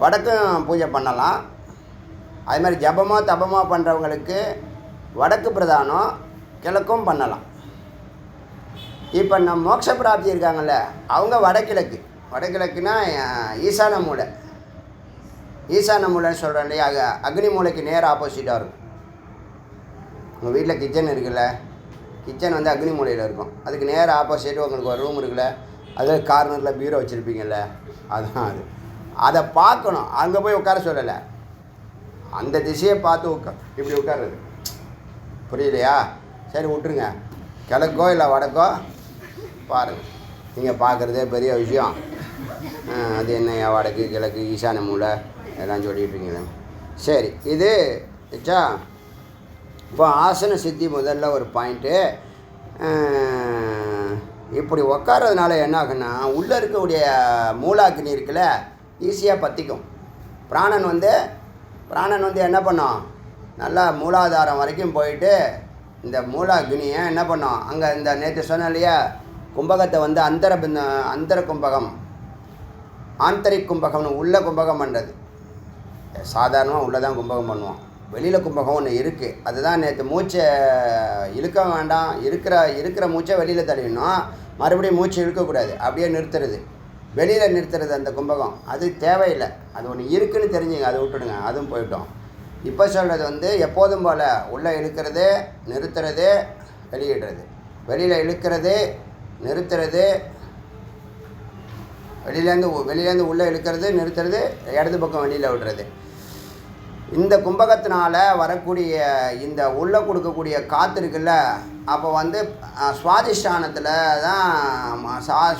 வடக்கும் பூஜை பண்ணலாம். அது மாதிரி ஜபமோ தபமோ பண்ணுறவங்களுக்கு வடக்கு பிரதானம், கிழக்கும் பண்ணலாம். இப்போ நம்ம மோட்ச பிராப்தி இருக்காங்கள்ல, அவங்க வடகிழக்கு. வடகிழக்குன்னா ஈசான மூலை. ஈசான மூலைன்னு சொல்கிறேன் இல்லையா, அக்னி மூலைக்கு நேர் ஆப்போசிட்டாக இருக்கும். உங்கள் வீட்டில் கிச்சன் இருக்குல்ல, கிச்சன் வந்து அக்னி மூலையில் இருக்கும். அதுக்கு நேர் ஆப்போசிட் உங்களுக்கு ஒரு ரூம் இருக்குல்ல, அதில் கார்னரில் பீரோ வச்சுருப்பீங்கள்ல, அதுதான் அது. அதை பார்க்கணும். அங்கே போய் உட்கார சொல்லலை, அந்த திசையை பார்த்து இப்படி உட்காருது. புரியலையா? சரி விட்டுருங்க. கிழக்கோ இல்லை வடக்கோ பாருங்கள். நீங்கள் பார்க்குறதே பெரிய விஷயம். அது என்ன வடக்கு கிழக்கு ஈசான மூலை எல்லாம் சொல்லிட்டுருக்கீங்க. சரி, இது வச்சா இப்போ ஆசன சித்தி முதல்ல ஒரு பாயிண்ட்டு. இப்படி உட்கார்றதுனால என்ன ஆகுன்னா, உள்ளே இருக்கக்கூடிய மூலாக்னி இருக்குல்ல, ஈஸியாக பற்றிக்கும். பிராணன் வந்து என்ன பண்ணோம், நல்லா மூலாதாரம் வரைக்கும் போயிட்டு இந்த மூலாக்னியை என்ன பண்ணோம், அங்கே இந்த நேற்று சொன்ன இல்லையா, கும்பகத்தை வந்து அந்தர கும்பகம், ஆந்தரிக் கும்பகம்னு உள்ள கும்பகம் பண்ணுறது. சாதாரணமாக உள்ளே தான் கும்பகம் பண்ணுவோம். வெளியில் கும்பகம் ஒன்று இருக்குது. அதுதான் நேற்று மூச்சை இழுக்க வேண்டாம், இருக்கிற மூச்சை வெளியில் தள்ளிடணும். மறுபடியும் மூச்சு இழுக்கக்கூடாது, அப்படியே நிறுத்துறது, வெளியில் நிறுத்துறது. அந்த கும்பகம் அது தேவையில்லை. அது ஒன்று இருக்குதுன்னு தெரிஞ்சுங்க, அதை விட்டுடுங்க, அதுவும் போயிட்டோம். இப்போ சொல்கிறது வந்து எப்போதும் போல் உள்ளே இழுக்கிறது, நிறுத்துறது, வெளியிடுறது. வெளியில் இழுக்கிறது, நிறுத்துறது, வெளியிலேருந்து உள்ளே இழுக்கிறது, நிறுத்துறது, இடது பக்கம் வெளியில் விடுறது. இந்த கும்பகத்தினால் வரக்கூடிய இந்த உள்ளே கொடுக்கக்கூடிய காற்று இருக்குல்ல, அப்போ வந்து சுவாதிஷ்டானத்தில் தான்,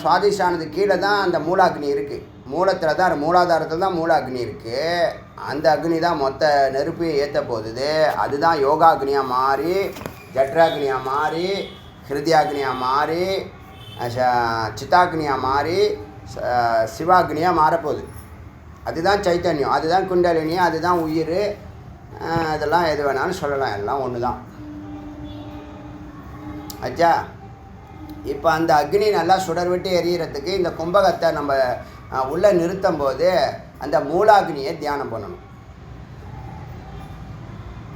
சுவாதிஷ்டானத்துக்கு கீழே தான் அந்த மூலாக்னி இருக்குது. மூலத்தில் தான், மூலாதாரத்தில் தான் மூலாக்னி இருக்குது. அந்த அக்னி தான் மொத்த நெருப்பையும் ஏற்ற போகுது. அதுதான் யோகாக்னியாக மாறி, ஜட்ராக்னியாக மாறி, ஹிருதயாக்னியாக மாறி, சித்தாக்னியாக மாறி, சிவாக்னியாக மாறப்போகுது. அதுதான் சைத்தன்யம், அதுதான் குண்டலினி, அதுதான் உயிர். இதெல்லாம் எது வேணாலும் சொல்லலாம், எல்லாம் ஒன்று தான். ஆச்சா? இப்போ அந்த அக்னி நல்லா சுடர்விட்டு எரியறதுக்கு இந்த கும்பகத்தை நம்ம உள்ளே நிறுத்தும் போது அந்த மூலாக்னியை தியானம் பண்ணணும்.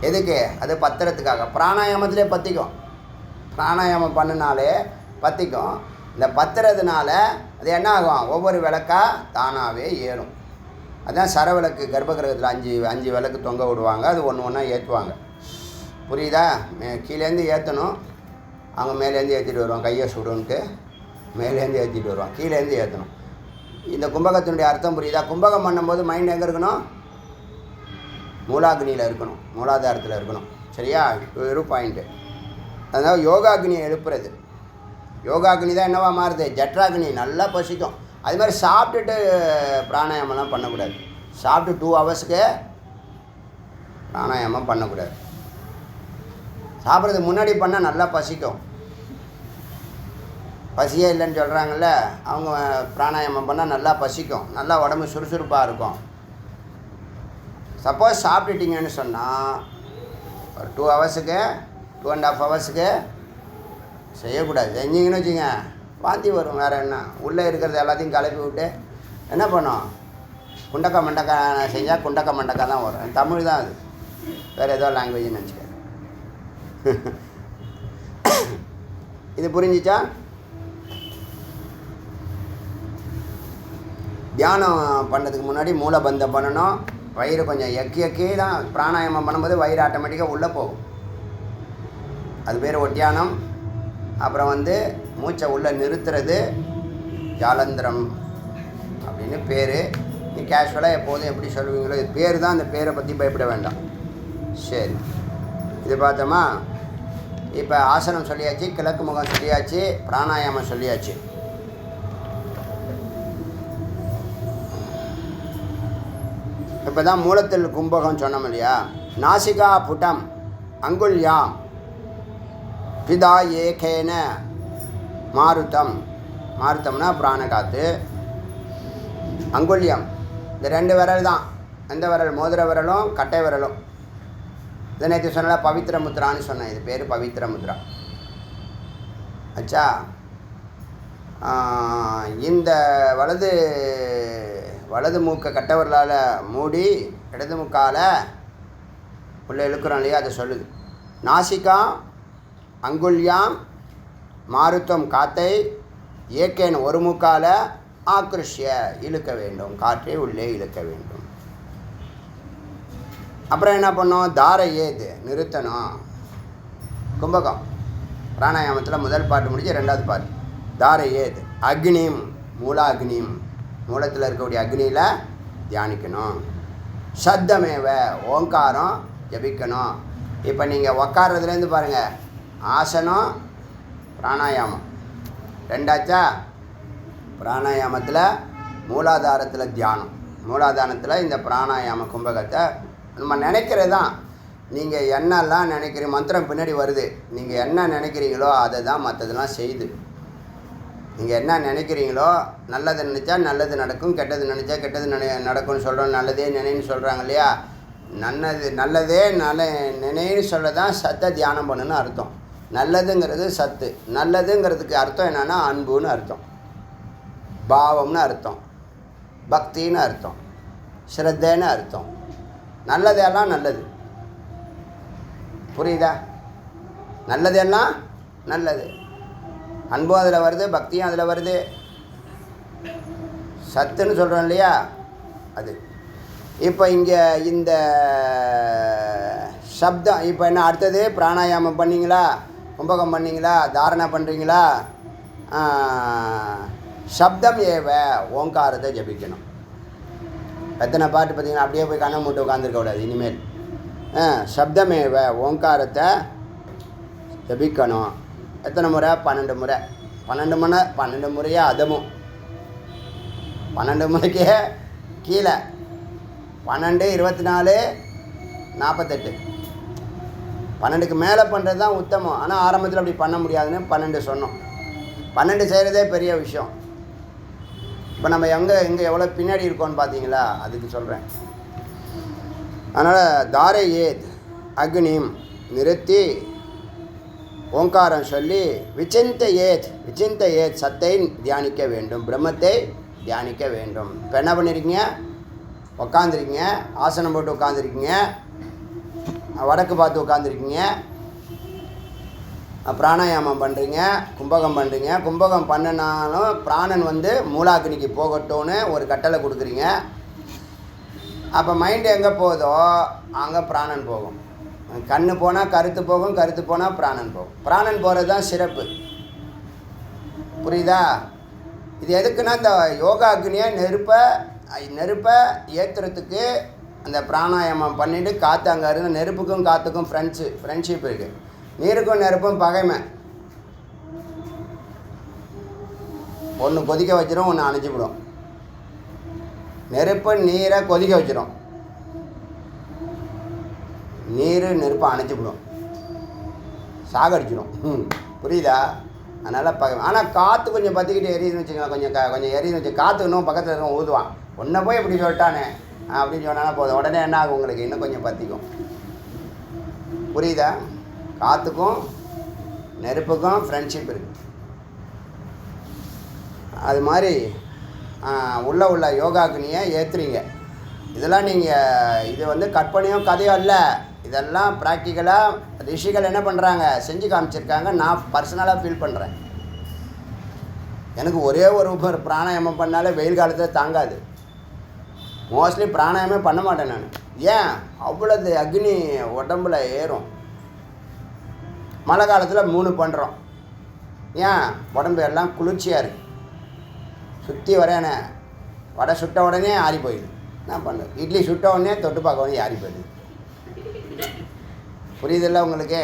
எதுக்கு? அது பத்திரத்துக்காக. பிராணாயாமத்திலே பற்றிக்கும். பிராணாயாமம் பண்ணினாலே பற்றிக்கும். இந்த பத்துறதுனால அது என்ன ஆகும், ஒவ்வொரு விளக்கா தானாகவே ஏறும். அதுதான் சரவிளக்கு. கர்ப்பகிரகத்தில் 5 விளக்கு தொங்க விடுவாங்க. அது ஒன்று ஒன்றா ஏற்றுவாங்க. புரியுதா? கீழேருந்து ஏற்றணும், அவங்க மேலேருந்து ஏற்றிட்டு வருவாங்க. கையை சுடுன்ட்டு மேலேருந்து ஏற்றிட்டு வருவாங்க, கீழேருந்து ஏற்றணும். இந்த கும்பகத்தினுடைய அர்த்தம் புரியுதா? கும்பகம் பண்ணும்போது மைண்ட் எங்கே இருக்கணும்? மூலாக்னியில் இருக்கணும், மூலாதாரத்தில் இருக்கணும். சரியா? ஒரு பாயிண்ட்டு. அதனால் யோகாக்னியை எழுப்புறது. யோகாக்னி தான் என்னவா மாறுது? ஜட்ராக்னி. நல்லா பசிக்கும். அது மாதிரி சாப்பிட்டுட்டு பிராணாயாமம்லாம் பண்ணக்கூடாது. சாப்பிட்டு 2 ஹவர்ஸுக்கு பிராணாயாமம் பண்ணக்கூடாது. சாப்பிட்றதுக்கு முன்னாடி பண்ணால் நல்லா பசிக்கும். பசியே இல்லைன்னு சொல்கிறாங்கல்ல, அவங்க பிராணாயாமம் பண்ணால் நல்லா பசிக்கும், நல்லா உடம்பு சுறுசுறுப்பாக இருக்கும். சப்போஸ் சாப்பிட்டுட்டிங்கன்னு சொன்னால் ஒரு 2 ஹவர்ஸுக்கு 2.5 ஹவர்ஸுக்கு செய்யக்கூடாது. செஞ்சிங்கன்னு வச்சுங்க, வாந்தி வரும். வேறு என்ன? உள்ளே இருக்கிறது எல்லாத்தையும் கலப்பி விட்டு என்ன பண்ணோம், குண்டக்கா மண்டக்கா செஞ்சால் குண்டக்கா மண்டக்கா தான் வரும். தமிழ் தான் அது, வேறு ஏதோ லாங்குவேஜ்னு நினச்சிக்க. இது புரிஞ்சிச்சா? தியானம் பண்ணுறதுக்கு முன்னாடி மூலபந்தம் பண்ணணும். வயிறு கொஞ்சம் எக்கி தான் பிராணாயாமம் பண்ணும்போது வயிறு ஆட்டோமேட்டிக்காக உள்ளே போகும். அது பேர் ஒட்டியானம். அப்புறம் வந்து மூச்சை உள்ளே நிறுத்துறது ஜாலந்திரம் அப்படின்னு பேர். நீ கேஷுவலாக எப்போதும் எப்படி சொல்லுவீங்களோ இது பேர் தான். அந்த பேரை பற்றி பயப்பட வேண்டாம். சரி, இது பார்த்தோமா. இப்போ ஆசனம் சொல்லியாச்சு, கிழக்கு முகம் சொல்லியாச்சு, பிராணாயாமம் சொல்லியாச்சு. இப்போ தான் மூலத்தில் கும்பகம் சொன்னோம் இல்லையா. நாசிகா புட்டம் அங்குல்யாம் பிதா ஏகேன மாருத்தம். மாருத்தம்னா பிராணகாத்து. அங்குல்யம் இந்த 2 விரல் தான். எந்த விரல்? மோதிர விரலும் கட்டை விரலும். இதை நேற்று சொன்னால பவித்திர முத்ரான்னு சொன்னேன். இது பேர் பவித்திர முத்ரா. அச்சா, இந்த வலது மூக்கை கட்டை விரலால் மூடி இடது மூக்கால் உள்ளே இழுக்கிறோம் இல்லையா, அதை சொல்லுது. நாசிகா அங்குல்யாம் மாருத்தம் காத்தை ஏக்கேன் ஒரு மூக்கால் ஆக்ருஷ்ய இழுக்க வேண்டும். காற்றை உள்ளே இழுக்க வேண்டும். அப்புறம் என்ன பண்ணோம்? தாரை ஏது நிறுத்தணும். கும்பகம் பிராணாயாமத்தில் முதல் பாட்டு முடிஞ்சு 2வது பாட்டு. தாரை ஏது அக்னிம் மூலாக்னிம் மூலத்தில் இருக்கக்கூடிய அக்னியில் தியானிக்கணும். சத்தமேவ ஓங்காரம் ஜபிக்கணும். இப்போ நீங்கள் உக்காடுறதுலேருந்து பாருங்கள், ஆசனம் பிராணாயாமம் 2ஆச்சா. பிராணாயாமத்தில் மூலாதாரத்தில் தியானம், மூலாதாரத்தில் இந்த பிராணாயாம கும்பகத்தை நம்ம நினைக்கிறது தான். நீங்கள் என்னெல்லாம் நினைக்கிறீங்க, மந்திரம் பின்னாடி வருது. நீங்கள் என்ன நினைக்கிறீங்களோ அதை தான் மற்றதெல்லாம் செய்யுது. நீங்கள் என்ன நினைக்கிறீங்களோ, நல்லது நினச்சா நல்லது நடக்கும், கெட்டது நினச்சா கெட்டது நடக்கும்னு சொல்கிறோம். நல்லதே நினைன்னு சொல்கிறாங்க இல்லையா. நல்லதே நினைன்னு சொல்ல தான் சத்தை தியானம் பண்ணுன்னு அர்த்தம். நல்லதுங்கிறது சத்து. நல்லதுங்கிறதுக்கு அர்த்தம் என்னென்னா அன்புன்னு அர்த்தம், பாவம்னு அர்த்தம், பக்தின்னு அர்த்தம், ஸ்ரத்தைன்னு அர்த்தம். நல்லதெல்லாம் நல்லது. புரியுதா? நல்லதெல்லாம் நல்லது. அன்பும் அதில் வருது, பக்தியும் அதில் வருது. சத்துன்னு சொல்கிறோம் இல்லையா, அது. இப்போ இங்கே இந்த சப்தம் இப்போ என்ன அடுத்தது? பிராணாயாமம் பண்ணிங்களா, கும்பகம் பண்ணிங்களா, தாரணை பண்ணுறீங்களா? சப்தம் ஏவ ஓங்காரத்தை ஜபிக்கணும். எத்தனை பாட்டு பார்த்தீங்கன்னா அப்படியே போய் கண்ணை மூட்டு உட்காந்துருக்க கூடாது இனிமேல். சப்தமேவ ஓங்காரத்தை ஜபிக்கணும். எத்தனை முறை? 12 முறை. 12 முறையா அதமும் 12 முறைக்கே கீழே 12, 24, 48. 12க்கு மேலே பண்ணுறது தான் உத்தமம். ஆனால் ஆரம்பத்தில் அப்படி பண்ண முடியாதுன்னு 12 சொன்னோம். 12 செய்கிறதே பெரிய விஷயம். இப்போ நம்ம எங்கே எவ்வளோ பின்னாடி இருக்கோன்னு பார்த்தீங்களா, அதுக்கு சொல்கிறேன். அதனால் தாரை ஏத் அக்னிம் நிறுத்தி ஓங்காரம் சொல்லி விசிந்த ஏத் சத்தை தியானிக்க வேண்டும், பிரம்மத்தை தியானிக்க வேண்டும். இப்போ என்ன பண்ணியிருக்கீங்க? உக்காந்துருக்கீங்க, ஆசனம் போட்டு உட்காந்துருக்கீங்க, வடக்கு பார்த்து உட்காந்துருக்கீங்க, பிராணாயாமம் பண்ணுறீங்க, கும்பகம் பண்ணுறீங்க. கும்பகம் பண்ணினாலும் பிராணன் வந்து மூலாக்னிக்கு போகட்டும்னு ஒரு கட்டளை கொடுக்குறீங்க. அப்போ மைண்டு எங்கே போதோ அங்கே பிராணன் போகும். கண்ணு போனால் கருத்து போகும், கருத்து போனால் பிராணன் போகும். பிராணன் போகிறது தான் சிறப்பு. புரியுதா? இது எதுக்குன்னா இந்த யோகா அக்னியை நெருப்பை ஏற்றுறதுக்கு அந்த பிராணாயாமம் பண்ணிவிட்டு காற்று அங்கே இருந்து நெருப்புக்கும் காற்றுக்கும் ஃப்ரெண்ட்ஷிப் இருக்குது. நீருக்கும் நெருப்பும் பகைமை. ஒன்று கொதிக்க வச்சிடும், ஒன்று அணைச்சிவிடும். நெருப்பு நீரை கொதிக்க வச்சிடும், நீர் நெருப்பை அணைச்சிவிடும், சாகடிச்சிடும். புரியுதா? அதனால் பகைமை. ஆனால் காற்று கொஞ்சம் பற்றிக்கிட்டு எரியுதுன்னு வச்சுக்கலாம், கொஞ்சம் எரியுதுன்னு வச்சு காற்று இன்னும் பக்கத்தில் இருக்கும் ஊதுவான். ஒன்றை போய் இப்படி சொல்லிட்டானே அப்படின்னு சொன்னாலும் போதும், உடனே என்ன ஆகும் உங்களுக்கு? இன்னும் கொஞ்சம் பற்றிக்கும். புரியுதா? காற்றுக்கும் நெருப்புக்கும் ஃப்ரெண்ட்ஷிப் இருக்குது. அது மாதிரி உள்ள யோகாக்னியை ஏற்றுறீங்க. இதெல்லாம் நீங்கள் இது வந்து கற்பனையும் கதையும் அல்ல, இதெல்லாம் ப்ராக்டிக்கலாக ரிஷிகள் என்ன பண்ணுறாங்க செஞ்சு காமிச்சிருக்காங்க. நான் பர்சனலாக ஃபீல் பண்ணுறேன். எனக்கு ஒரே ஒரு பிராணாயாமம் பண்ணாலே வெயில் காலத்தில் தாங்காது. மோஸ்ட்லி பிராணாயாமே பண்ண மாட்டேன் நான். ஏன்? அவ்வளோது அக்னி உடம்புல ஏறும். மழை காலத்தில் 3 பண்ணுறோம். ஏன்? உடம்பு எல்லாம் குளிர்ச்சியாக இருக்குது. சுற்றி வரேனே வடை சுட்ட உடனே ஆறி போயிடுது. என்ன பண்ணுறது? இட்லி சுட்ட உடனே தொட்டு பார்க்க உடனே ஆறி போயிடுது. புரியுதில்ல உங்களுக்கு?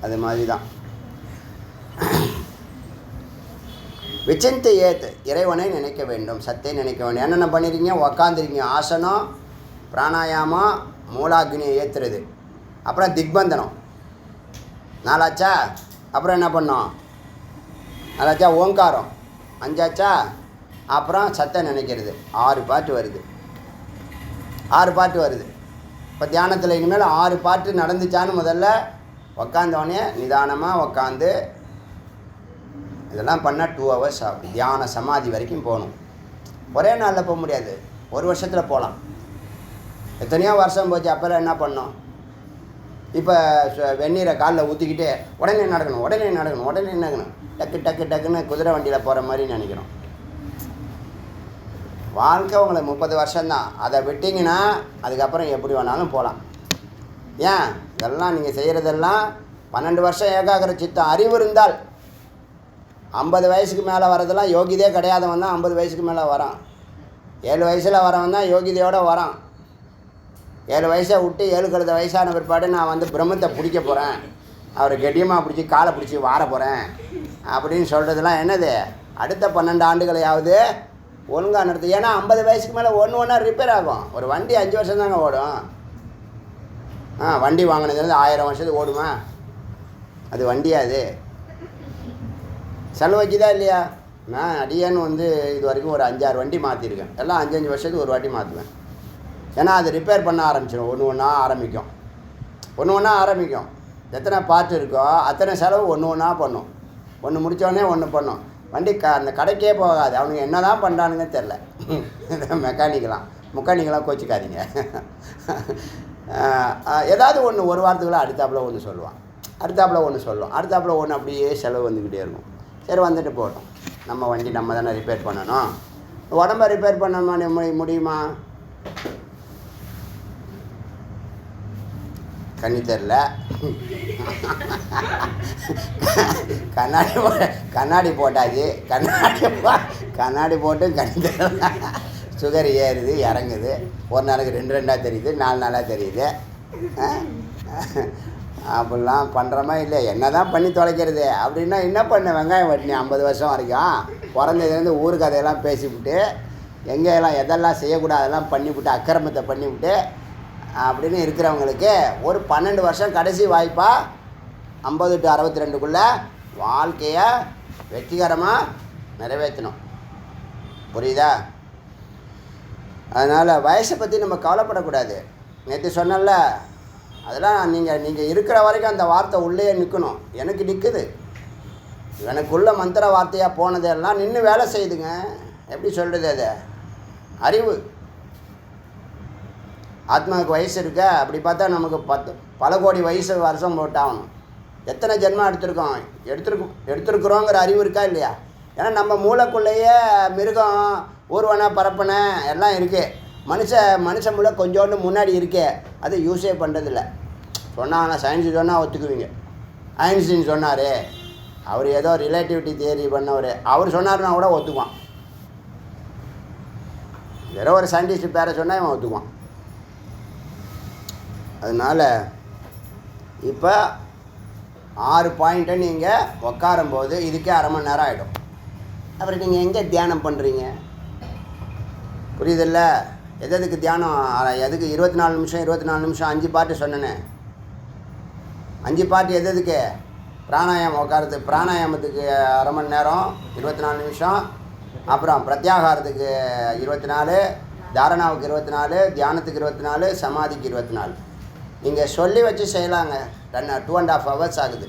அது மாதிரி தான். விசிந்தி ஏத், இறைவனை நினைக்க வேண்டும், சத்தை நினைக்க வேண்டும். என்னென்ன பண்ணியிருக்கீங்க? உக்காந்துருக்கீங்க. ஆசனம், பிராணாயாமம், மூலாக்னியை ஏற்றுறது, அப்புறம் திக்பந்தனம் 4 ஆச்சா? அப்புறம் என்ன பண்ணோம்? 4 ஆச்சா? ஓங்காரம் 5 ஆச்சா? அப்புறம் சத்தை நினைக்கிறது 6 பாட்டு வருது. 6 பாட்டு வருது. இப்போ தியானத்தில் இனிமேல் 6 பாட்டு நடந்துச்சான்னு முதல்ல உக்காந்தோடனே நிதானமாக உக்காந்து இதெல்லாம் பண்ணால் 2 hours ஆகும். தியான சமாதி வரைக்கும் போகணும். ஒரே நாளில் போக முடியாது, 1 வருஷத்தில் போகலாம். எத்தனையோ வருஷம் போச்சு. அப்போல்லாம் என்ன பண்ணோம்? இப்போ வெந்நீரை காலில் ஊற்றிக்கிட்டே உடனே நடக்கணும், உடனே நடக்கணும், உடனே நடக்கணும், டக்கு டக்கு டக்குன்னு குதிரை வண்டியில் போகிற மாதிரி நினைக்கிறோம். வாழ்க்கை உங்களுக்கு 30 வருஷம்தான். அதை விட்டிங்கன்னா அதுக்கப்புறம் எப்படி வேணாலும் போகலாம். ஏன்? இதெல்லாம் நீங்கள் செய்கிறதெல்லாம் 12 வருஷம் ஏகாகிர சித்தம் அறிவு இருந்தால். 50 வயசுக்கு மேலே வரதெல்லாம் யோகிதே கிடையாதவன் தான் 50 வயசுக்கு மேலே வரான். 7 வயசில் வரவன் தான் யோகிதையோடு வரான். 7 வயசை விட்டு 7 கழுத வயசான பிற்பாடு நான் வந்து பிரம்மத்தை பிடிக்க போகிறேன், அவரை கெட்டியமாக பிடிச்சி காலை பிடிச்சி வார போகிறேன் அப்படின்னு சொல்கிறதுலாம் என்னது? அடுத்த 12 ஆண்டுகளையாவது ஒழுங்காக நடத்து. ஏன்னா 50 வயசுக்கு மேலே ஒன்று ரிப்பேர் ஆகும். ஒரு வண்டி 5 வருஷம் தாங்க ஓடும். வண்டி வாங்கினதுலேருந்து 1000 வருஷத்துக்கு ஓடுமா? அது வண்டியா? அது செலவச்சுதா இல்லையா? நான் அடியேன்னு வந்து இது வரைக்கும் ஒரு 5-6 வண்டி மாற்றிருக்கேன். எல்லாம் 5-5 வருஷத்துக்கு ஒரு வாட்டி மாற்றுவேன். ஏன்னா அது ரிப்பேர் பண்ண ஆரம்பிச்சிடும். ஒன்று ஒன்றா ஆரம்பிக்கும். எத்தனை பார்ட் இருக்கோ அத்தனை செலவு ஒன்று ஒன்றா பண்ணும். ஒன்று முடித்தோடனே ஒன்று பண்ணும். வண்டி அந்த கடைக்கே போகாது. அவனுங்க என்ன தான் பண்ணுறானுங்க தெரில. மெக்கானிக்கெலாம் கோச்சிக்காதீங்க. ஏதாவது ஒன்று ஒரு வாரத்துக்குள்ள அடுத்தாப்பில் ஒன்று சொல்லுவான், அடுத்தாப்பில் ஒன்று அப்படியே செலவு வந்துக்கிட்டே இருக்கும். சரி, வந்துட்டு போகட்டும். நம்ம வண்டி நம்ம தானே ரிப்பேர் பண்ணணும். உடம்பை ரிப்பேர் பண்ண முடியுமா? கண்ணி தெரில. கண்ணாடி போட்டாச்சு. கண்ணாடி போட்டு கண்ணி தெரியல. சுகர் ஏறுது இறங்குது. ஒரு நாளைக்கு 2 தெரியுது, 4 நாளாக தெரியுது. அப்படிலாம் பண்ணுறோமா இல்லையா? என்ன தான் பண்ணி தொலைக்கிறது அப்படின்னா என்ன பண்ண? வெங்காயம் வெட்டினேன் 50 வருஷம் வரைக்கும். பிறந்ததுலேருந்து ஊர் கதையெல்லாம் பேசிவிட்டு எங்கெல்லாம் எதெல்லாம் செய்யக்கூடாது அதெல்லாம் பண்ணிவிட்டு அக்கிரமத்தை பண்ணிவிட்டு அப்படின்னு இருக்கிறவங்களுக்கு ஒரு 12 வருஷம் கடைசி வாய்ப்பாக 50 to 62க்குள்ளே வாழ்க்கையை வெற்றிகரமாக நிறைவேற்றணும். புரியுதா? அதனால் வயசை பற்றி நம்ம கவலைப்படக்கூடாது. நேற்று சொன்னல, அதெல்லாம் நீங்கள் இருக்கிற வரைக்கும் அந்த வார்த்தை உள்ளே நிற்கணும். எனக்கு நிற்குது. எனக்குள்ள மந்திர வார்த்தையாக போனதெல்லாம் நின்று வேலை செய்யுதுங்க. எப்படி சொல்கிறது? அது அறிவு. ஆத்மாவுக்கு வயசு இருக்க அப்படி பார்த்தா நமக்கு பல கோடி வருஷம் போட்டாகணும். எத்தனை ஜென்மம் எடுத்துருக்குறோங்கிற அறிவு இருக்கா இல்லையா? ஏன்னா நம்ம மூளைக்குள்ளேயே மிருகம், ஊர்வனை, பரப்பனை எல்லாம் இருக்குது. மனுஷ மூளை கொஞ்சோண்டு முன்னாடி இருக்கே, அது யூஸே பண்ணுறதில்ல. சொன்னாங்கன்னா சயின்ஸு சொன்னால் ஒத்துக்குவீங்க. ஐன்ஸ்டீன் சொன்னார், அவர் ஏதோ ரிலேட்டிவிட்டி தியரி பண்ணவர், அவர் சொன்னார்னா கூட ஒத்துக்குவான். வேற ஒரு சயின்டிஸ்ட் பேரை சொன்னால் இவன் ஒத்துக்குவான். அதனால் இப்போ 6 பாயிண்ட்டை நீங்கள் உட்காரும்போது இதுக்கே அரை மணி நேரம் ஆகிடும். அப்புறம் நீங்கள் எங்கே தியானம் பண்ணுறீங்க? புரியுதில்ல? எதுக்கு தியானம்? எதுக்கு 24 நிமிஷம் 5 பாட்டு சொன்னேனே. 5 பாட்டு எதுக்கு? பிராணாயாமம் உட்காருது. பிராணாயாமத்துக்கு அரை மணி நேரம் 24 நிமிஷம், அப்புறம் பிரத்யாகாரத்துக்கு 24, தாரணாவுக்கு 24, தியானத்துக்கு 24, சமாதிக்கு 24. நீங்கள் சொல்லி வச்சு செய்யலாங்க. 2.5 hours ஆகுது.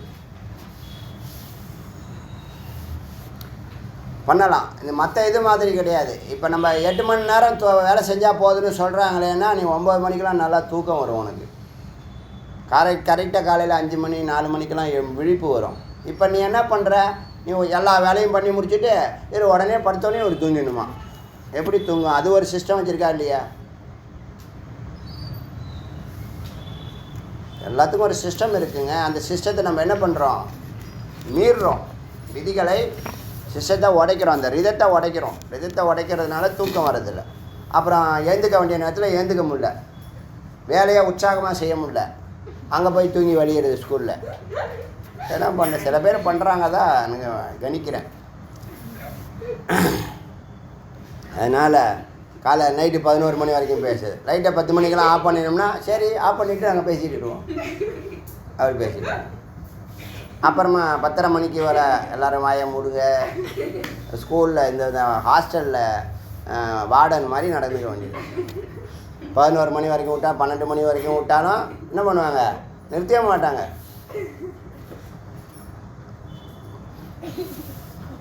பண்ணலாம். இந்த மற்ற இது மாதிரி கிடையாது. இப்போ நம்ம 8 மணி நேரம் வேலை செஞ்சால் போதுன்னு சொல்கிறாங்களேன்னா, நீ 9 மணிக்கெலாம் நல்லா தூக்கம் வரும் உனக்கு. கரெக்டாக காலையில் 5 மணி 4 மணிக்கெலாம் விழிப்பு வரும். இப்போ நீ என்ன பண்ணுற? நீ எல்லா வேலையும் பண்ணி முடிச்சுட்டு உடனே படுத்தோடனே ஒரு தூங்கிடணுமா? எப்படி தூங்கும்? அது ஒரு சிஸ்டம் வச்சுருக்கா இல்லையா? எல்லாத்துக்கும் ஒரு சிஸ்டம் இருக்குங்க. அந்த சிஸ்டத்தை நம்ம என்ன பண்ணுறோம்? மீறுறோம். விதிகளை, சிஸ்டத்தை உடைக்கிறோம், அந்த ரிதத்தை உடைக்கிறோம். ரிதத்தை உடைக்கிறதுனால தூக்கம் வர்றதில்லை. அப்புறம் ஏந்துக்க வேண்டிய நேரத்தில் ஏந்துக்க முடியல, வேலையை உற்சாகமாக செய்ய முடியல, அங்கே போய் தூங்கி வெளியிடுது ஸ்கூலில். என்ன பண்ண சில பேர் பண்ணுறாங்க தான் நான் கணிக்கிறேன். அதனால் காலை நைட்டு 11 மணி வரைக்கும் பேசுது. லைட்டை 10 மணிக்கெல்லாம் ஆஃப் பண்ணினோம்னா சரி ஆஃப் பண்ணிவிட்டு நாங்கள் பேசிக்கிடுவோம். அவர் பேசிடுவோம். அப்புறமா 10:30 மணிக்கு வர எல்லோரும் வாயை மூடுங்க. ஸ்கூலில் இந்த ஹாஸ்டலில் வார்டன் மாதிரி நடந்துக்க வேண்டியது. 11 மணி வரைக்கும் விட்டா 12 மணி வரைக்கும் விட்டாலும் என்ன பண்ணுவாங்க? நிறுத்தவே மாட்டாங்க.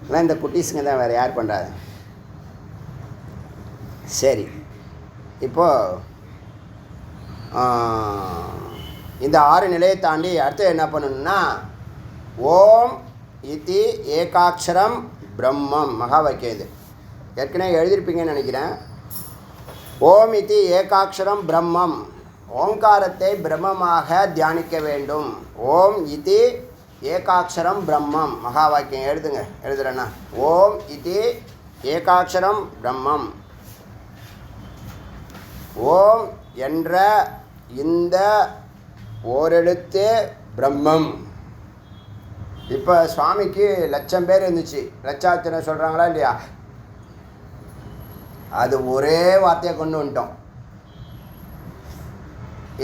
ஆனால் இந்த குட்டீஸுங்க தான் வேறு யார் பண்ணுறாங்க? சரி, இப்போது இந்த 6 நிலையை தாண்டி அடுத்து என்ன பண்ணணும்னா ஓம் இதி ஏகாட்சரம் பிரம்மம் மகா வாக்கியம். இது ஏற்கனவே எழுதியிருப்பீங்கன்னு நினைக்கிறேன். ஓம் இதி ஏகாட்சரம் பிரம்மம், ஓங்காரத்தை பிரம்மமாக தியானிக்க வேண்டும். ஓம் இதி ஏகாட்சரம் பிரம்மம் மகா வாக்கியம் எழுதுங்க. எழுதுறேன்னா ஓம் இதி ஏகாட்சரம் பிரம்மம். ஓம் என்ற இந்த ஓரெழுத்து பிரம்மம். இப்போ சுவாமிக்கு 1,00,000 பேர் இருந்துச்சு. லட்சார்ச்சனை சொல்கிறாங்களா இல்லையா? அது ஒரே வார்த்தையை கொண்டு வந்துட்டோம்.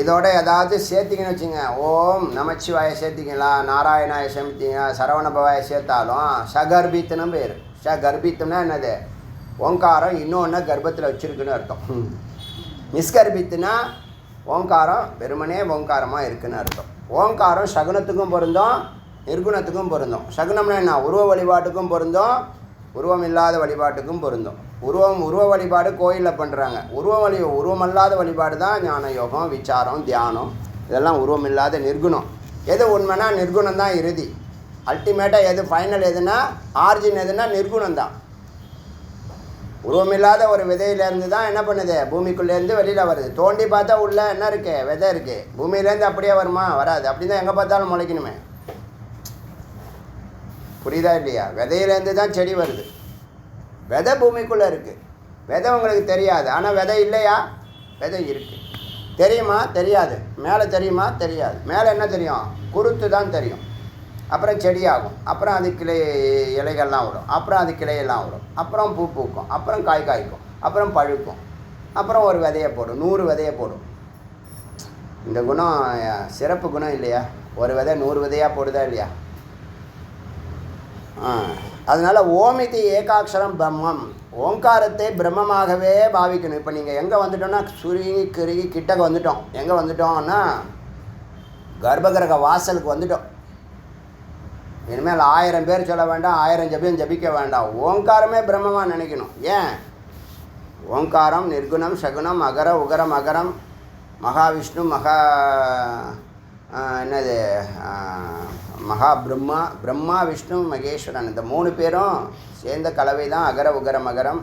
இதோட ஏதாவது சேர்த்திங்கன்னு வச்சுங்க, ஓம் நமச்சிவாய சேர்த்திங்களா, நாராயணாய சேர்த்திங்க, சரவணபவாய சேர்த்தாலும் சகர்பித்தனும் பேர். சகர்பித்தம்னா என்னது? ஓங்காரம் இன்னொன்று கர்ப்பத்தில் வச்சுருக்குன்னு அர்த்தம். நிஸ்கர்பித்துனா ஓங்காரம் வெறுமனே ஓங்காரமாக இருக்குன்னு அர்த்தம். ஓங்காரம் சகுனத்துக்கும் பொருந்தும், நிர்குணத்துக்கும் பொருந்தும். சகுனம்னா என்ன? உருவ வழிபாட்டுக்கும் பொருந்தும், உருவம் இல்லாத வழிபாட்டுக்கும் பொருந்தும். உருவ வழிபாடு கோயிலில் பண்ணுறாங்க. உருவமல்லாத வழிபாடு தான் ஞான யோகம், விசாரம், தியானம். இதெல்லாம் உருவம் இல்லாத நிர்குணம். எது உண்மைனா நிர்குணம் தான் இறுதி. அல்டிமேட்டாக எது ஃபைனல் எதுனா ஆர்ஜின் எதுனா நிர்குணம் தான். உருவமில்லாத ஒரு விதையிலேருந்து தான் என்ன பண்ணுது? பூமிக்குள்ளேருந்து வெளியில் வருது. தோண்டி பார்த்தா உள்ளே என்ன இருக்குது? விதை இருக்குது. பூமியிலேருந்து அப்படியே வருமா? வராது. அப்படி தான் எங்கே பார்த்தாலும் முளைக்கணுமே. புரியுதா இல்லையா? விதையிலேருந்து தான் செடி வருது. விதை பூமிக்குள்ளே இருக்குது. விதை உங்களுக்கு தெரியாது. ஆனால் விதை இல்லையா? விதை இருக்குது. தெரியுமா? தெரியாது. மேலே தெரியுமா? தெரியாது. மேலே என்ன தெரியும்? குருத்து தான் தெரியும். அப்புறம் செடியாகும். அப்புறம் அது இலைகள்லாம் வரும். அப்புறம் அது கிளையெல்லாம் வரும். அப்புறம் பூ பூக்கும். அப்புறம் காய் காய்க்கும். அப்புறம் பழுக்கும். அப்புறம் ஒரு விதையை போடும். 100 விதையை போடும். இந்த குணம் சிறப்பு குணம் இல்லையா? ஒரு விதை 100 விதையாக போடுதா இல்லையா? அதனால் ஓமிதி ஏகாட்சரம் பிரம்மம், ஓங்காரத்தை பிரம்மமாகவே பாவிக்கணும். இப்போ நீங்கள் எங்கே வந்துட்டோம்னா சுருங்கி கிருகி கிட்டக்க வந்துட்டோம். எங்கே வந்துட்டோம்னா கர்ப்பகிரக வாசலுக்கு வந்துட்டோம். இனிமேல் 1000 பேர் சொல்ல வேண்டாம், 1000 ஜபியம் ஜபிக்க வேண்டாம். ஓங்காரமே பிரம்மமாக நினைக்கணும். ஏன்? ஓங்காரம் நிர்குணம், சகுனம், அகர உகரம் அகரம், மகாவிஷ்ணு, என்னது மகா பிரம்மா விஷ்ணு மகேஸ்வரன். இந்த 3 பேரும் சேர்ந்த கலவை தான் அகர உகரம் அகரம்.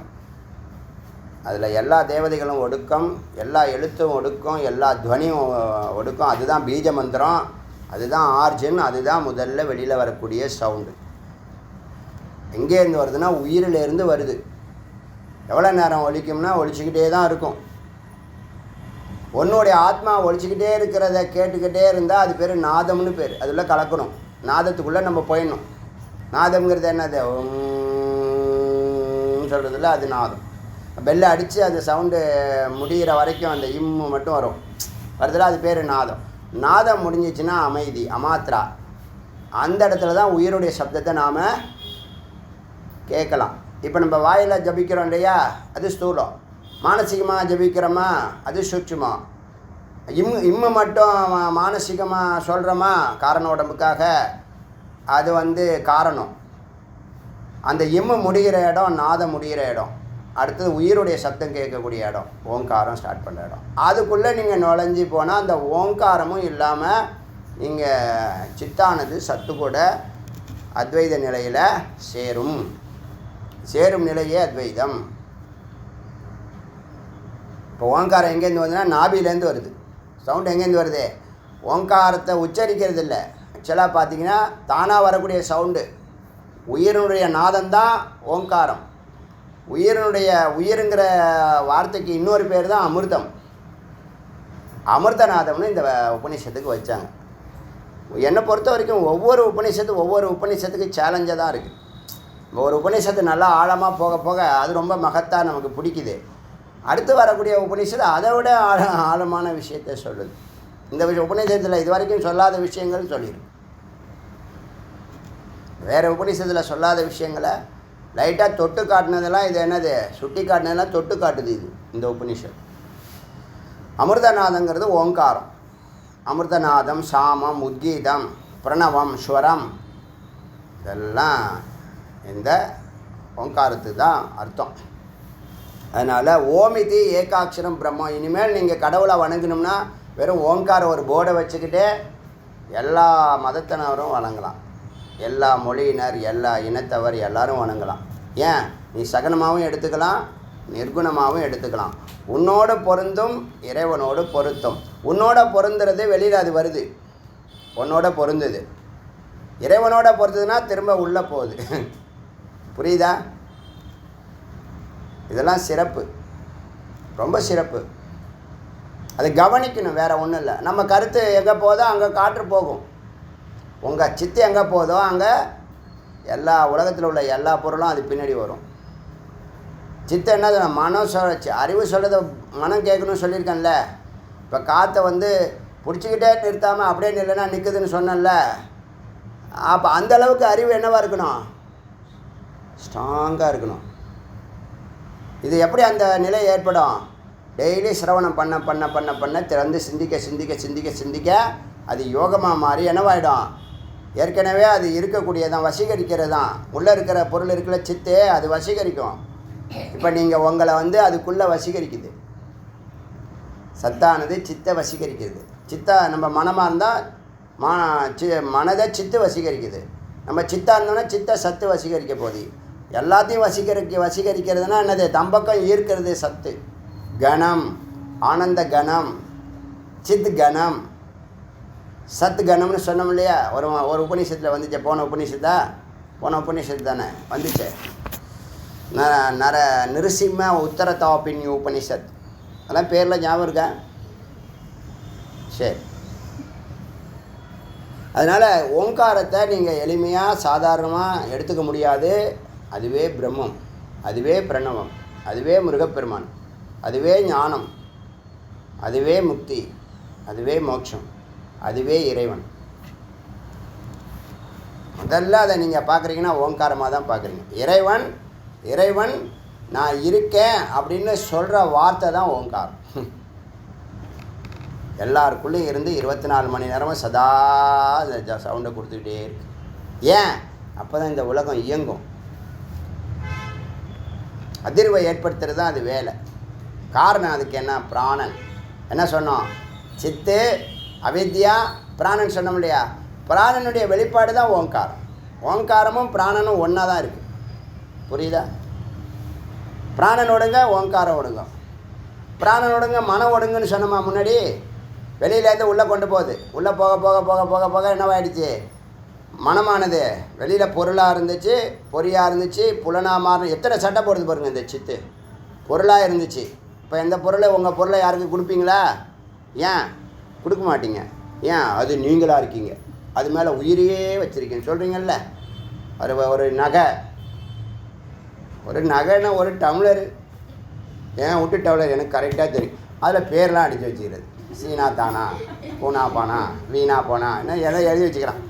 அதில் எல்லா தேவதைகளும் ஒடுக்கம், எல்லா எழுத்தும் ஒடுக்கம், எல்லா துவனியும் ஒடுக்கம். அதுதான் பீஜ மந்திரம், அதுதான் ஆர்ஜின், அதுதான் முதல்ல வெளியில் வரக்கூடிய சவுண்டு. எங்கேருந்து வருதுன்னா உயிரிலேருந்து வருது. எவ்வளோ நேரம் ஒலிக்கும்னா ஒலிச்சிக்கிட்டே தான் இருக்கும். உன்னுடைய ஆத்மா ஒழிச்சிக்கிட்டே இருக்கிறத கேட்டுக்கிட்டே இருந்தால் அது பேர் நாதம்னு பேர். அதில் கலக்கணும். நாதத்துக்குள்ளே நம்ம போயிடணும். நாதம்ங்கிறது என்னது? சொல்கிறதுல அது நாதம். பெல்லை அடித்து அது சவுண்டு முடிகிற வரைக்கும் அந்த இம்மு மட்டும் வரும். வருதுல அது பேர் நாதம். நாதம் முடிஞ்சிச்சுன்னா அமைதி, அமாத்ரா. அந்த இடத்துல தான் உயிருடைய சப்தத்தை நாம் கேட்கலாம். இப்போ நம்ம வாயில் ஜபிக்கிறோம் இல்லையா, அது ஸ்தூலம். மானசீகமாக ஜபிக்கிறோமா, அது சூட்சுமம். இம்மு மட்டும் மானசீகமாக சொல்கிறோமா காரண உடம்புக்காக, அது காரணம். அந்த இம்மு முடிகிற இடம் நாதம் முடிகிற இடம். அடுத்தது உயிருடைய சப்தம் கேட்கக்கூடிய இடம், ஓங்காரம் ஸ்டார்ட் பண்ணுற இடம். அதுக்குள்ளே நீங்கள் நுழைஞ்சி போனால் அந்த ஓங்காரமும் இல்லாமல் நீங்கள் சித்தானது சத்து கூட அத்வைத நிலையில் சேரும் நிலையே அத்வைதம். இப்போ ஓங்காரம் எங்கேருந்து வருதுன்னா நாபிலேருந்து வருது. சவுண்டு எங்கேருந்து வருது? ஓங்காரத்தை உச்சரிக்கிறது இல்லை. ஆக்சுவலாக பார்த்தீங்கன்னா தானாக வரக்கூடிய சவுண்டு. உயிரினுடைய நாதம்தான் ஓங்காரம். உயிருங்கிற வார்த்தைக்கு இன்னொரு பேர் தான் அமிர்தம். அமிர்தநாதம்னு இந்த உபநிஷத்துக்கு வச்சாங்க. என்னை பொறுத்த வரைக்கும் ஒவ்வொரு உபநிஷத்துக்கு சேலஞ்சாக தான் இருக்குது. ஒரு உபநிஷத்து நல்லா ஆழமாக போக போக அது ரொம்ப மகத்தாக நமக்கு பிடிக்குது. அடுத்து வரக்கூடிய உபநிஷத்து அதை விட ஆழமான விஷயத்தை சொல்லுது. இந்த உபநிஷத்தில் இது வரைக்கும் சொல்லாத விஷயங்கள் சொல்லிடும். வேறு உபநிஷத்தில் சொல்லாத விஷயங்களை லைட்டாக தொட்டு காட்டினதெல்லாம் இது என்னது, சுட்டி காட்டினதெல்லாம் தொட்டு காட்டுது இது இந்த உபநிஷத். அமிர்தநாதங்கிறது ஓங்காரம். அமிர்தநாதம், சாமம், உத்கீதம், பிரணவம், ஸ்வரம் இதெல்லாம் இந்த ஓங்காரத்துக்கு தான் அர்த்தம். அதனால் ஓமிதி ஏகாட்சரம் பிரம்மம். இனிமேல் நீங்கள் கடவுளை வணங்கணும்னா வெறும் ஓங்காரம் ஒரு போர்டை வச்சுக்கிட்டே எல்லா மதத்தினரும் வணங்கலாம். எல்லா மொழியினர், எல்லா இனத்தவர் எல்லோரும் வணங்கலாம். ஏன்? நீ சகனமாகவும் எடுத்துக்கலாம், நிர்குணமாகவும் எடுத்துக்கலாம். உன்னோட பொருந்தும், இறைவனோடு பொருத்தம். உன்னோட பொருந்துறது வெளியில் அது வருது, உன்னோட பொருந்துது. இறைவனோட பொருந்ததுன்னா திரும்ப உள்ளே போகுது. புரியுதா? இதெல்லாம் சிறப்பு, ரொம்ப சிறப்பு. அதை கவனிக்கணும், வேறு ஒன்றும் இல்லை. நம்ம கருத்து எங்கே போதோ அங்கே காற்று போகும். உங்கள் சித்து எங்கே போதோ அங்கே எல்லா உலகத்தில் உள்ள எல்லா பொருளும் அது பின்னாடி வரும். சித்தை என்னது? மனம் அறிவு சொல்கிறத மனம் கேட்கணும்னு சொல்லியிருக்கேன்ல. இப்போ காற்றை வந்து பிடிச்சிக்கிட்டே நிறுத்தாமல் அப்படியே நில்லைன்னா நிற்குதுன்னு சொன்னேன்ல. அப்போ அந்தளவுக்கு அறிவு என்னவாக இருக்கணும்? ஸ்ட்ராங்காக இருக்கணும். இது எப்படி அந்த நிலை ஏற்படும்? டெய்லி சிரவணம் பண்ண பண்ண பண்ண பண்ண திறந்து சிந்திக்க சிந்திக்க சிந்திக்க சிந்திக்க அது யோகமாக மாறி என்னவாயிடும்? ஏற்கனவே அது இருக்கக்கூடியதான், வசீகரிக்கிறது தான். உள்ளே இருக்கிற பொருள் இருக்கிற சித்தே அது வசீகரிக்கும். இப்போ நீங்கள் உங்களை வந்து அதுக்குள்ளே வசீகரிக்குது. சத்தானது சித்தை வசீகரிக்கிறது. சித்தா நம்ம மனமாக இருந்தால் மனதை சித்து வசீகரிக்குது. நம்ம சித்தா இருந்தோன்னா சித்தை சத்து வசீகரிக்க போகுது. எல்லாத்தையும் வசீகரிக்கிறதுனா என்னது? தம்பக்கம் ஈர்க்கிறது சத்து. கணம், ஆனந்த கணம், சித் கணம், சத் கணம்னு சொன்னோம் இல்லையா? ஒரு உபநிஷத்தில் வந்துச்சு. போன உபநிஷத்து தானே வந்துச்சு. நிருசிம்ம உத்தரதாபின்ய உபனிஷத். அதெல்லாம் பேரில் ஞாபகம் இருக்கா? சரி. அதனால் ஓங்காரத்தை நீங்கள் எளிமையாக சாதாரணமாக எடுத்துக்க முடியாது. அதுவே பிரம்மம், அதுவே பிரணவம், அதுவே முருகப்பெருமான், அதுவே ஞானம், அதுவே முக்தி, அதுவே மோட்சம், அதுவே இறைவன். முதல்ல அதை நீங்கள் பார்க்குறீங்கன்னா ஓங்காரமாக தான் பார்க்குறீங்க. இறைவன் நான் இருக்கேன் அப்படின்னு சொல்கிற வார்த்தை தான் ஓங்காரம். எல்லாருக்குள்ளேயும் இருந்து 24 மணி நேரமும் சதா சவுண்டை கொடுத்துக்கிட்டே இருக்கு. ஏன்? அப்போ தான் இந்த உலகம் இயங்கும். அதிர்வை ஏற்படுத்துறது தான் அது வேலை. காரணம் அதுக்கு என்ன? பிராணன். என்ன சொன்னோம்? சித்து, அவித்யா, பிராணன் சொன்னோம் இல்லையா? பிராணனுடைய வெளிப்பாடு தான் ஓங்காரம். ஓங்காரமும் பிராணனும் ஒன்றா தான் இருக்குது. புரியுதா? பிராணன் ஒடுங்க, ஓங்காரம் ஒடுங்க. பிராணன் ஒடுங்க, மனம் ஒடுங்குன்னு சொன்னோமா முன்னாடி? வெளியிலேருந்து உள்ளே கொண்டு போகுது. உள்ளே போக போக போக போக போக என்னவாயிடுச்சு? மனமானது வெளியில் பொருளாக இருந்துச்சு, பொறியாக இருந்துச்சு, புலனாக மாறணும். எத்தனை சட்டை போடுது பாருங்கள் இந்த சித்து. பொருளாக இருந்துச்சு. இப்போ எந்த பொருளை உங்கள் பொருளை யாருக்கு கொடுப்பீங்களா? ஏன் கொடுக்க மாட்டீங்க? ஏன்? அது நீங்களாக இருக்கீங்க. அது மேலே உயிரையே வச்சுருக்கீங்க சொல்கிறீங்கல்ல. ஒரு நகைன்னா ஒரு டம்ளரு. ஏன் விட்டு டம்ளர் எனக்கு கரெக்டாக தெரியும். அதில் பேர்லாம் அடித்து வச்சுக்கிறது. சீனா தானா, பூனா பானா, வீணா போனா, என்ன எதை எழுதி வச்சுக்கிறான்.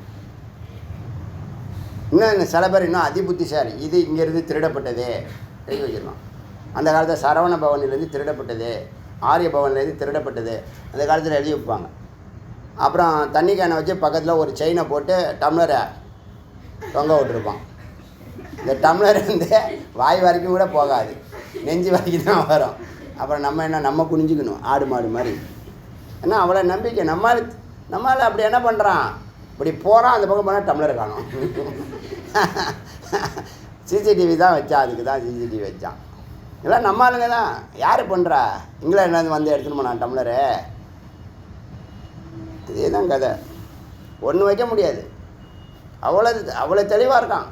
இன்னும் சில பேர் இன்னும் அதிபுத்திசாலி. இது இங்கேருந்து திருடப்பட்டது எழுதி வச்சுருக்கோம். அந்த காலத்தில் சரவண பவனிலேருந்து திருடப்பட்டது, ஆரிய பவன்லேருந்து திருடப்பட்டது அந்த காலத்தில் எழுதி வைப்பாங்க. அப்புறம் தண்ணி கேனை வச்சு பக்கத்தில் ஒரு செயினை போட்டு டம்ளரை தொங்க விட்டுருப்பான். இந்த டம்ளர் வந்து வாய் வரைக்கும் கூட போகாது, நெஞ்சு வரைக்கும் தான் வரும். அப்புறம் நம்ம குனிஞ்சிக்கணும் ஆடு மாடு மாதிரி. ஏன்னா அவ்வளோ நம்பிக்கை. நம்மளால் அப்படி என்ன பண்ணுறான்? இப்படி போகிறான், அந்த பக்கம் போனால் டம்ளர் காணும். சிசிடிவி தான் வச்சான். அதுக்கு தான் சிசிடிவி வச்சான். இதெல்லாம் நம்ம ஆளுங்க தான். யார் பண்ணுறா? இங்கிலாந்துலேருந்து வந்து எடுத்துன்னு போனான் டம்ளரு. இதே தான் கதை. ஒன்று வைக்க முடியாது. அவ்வளோ தெளிவாக இருக்கான்.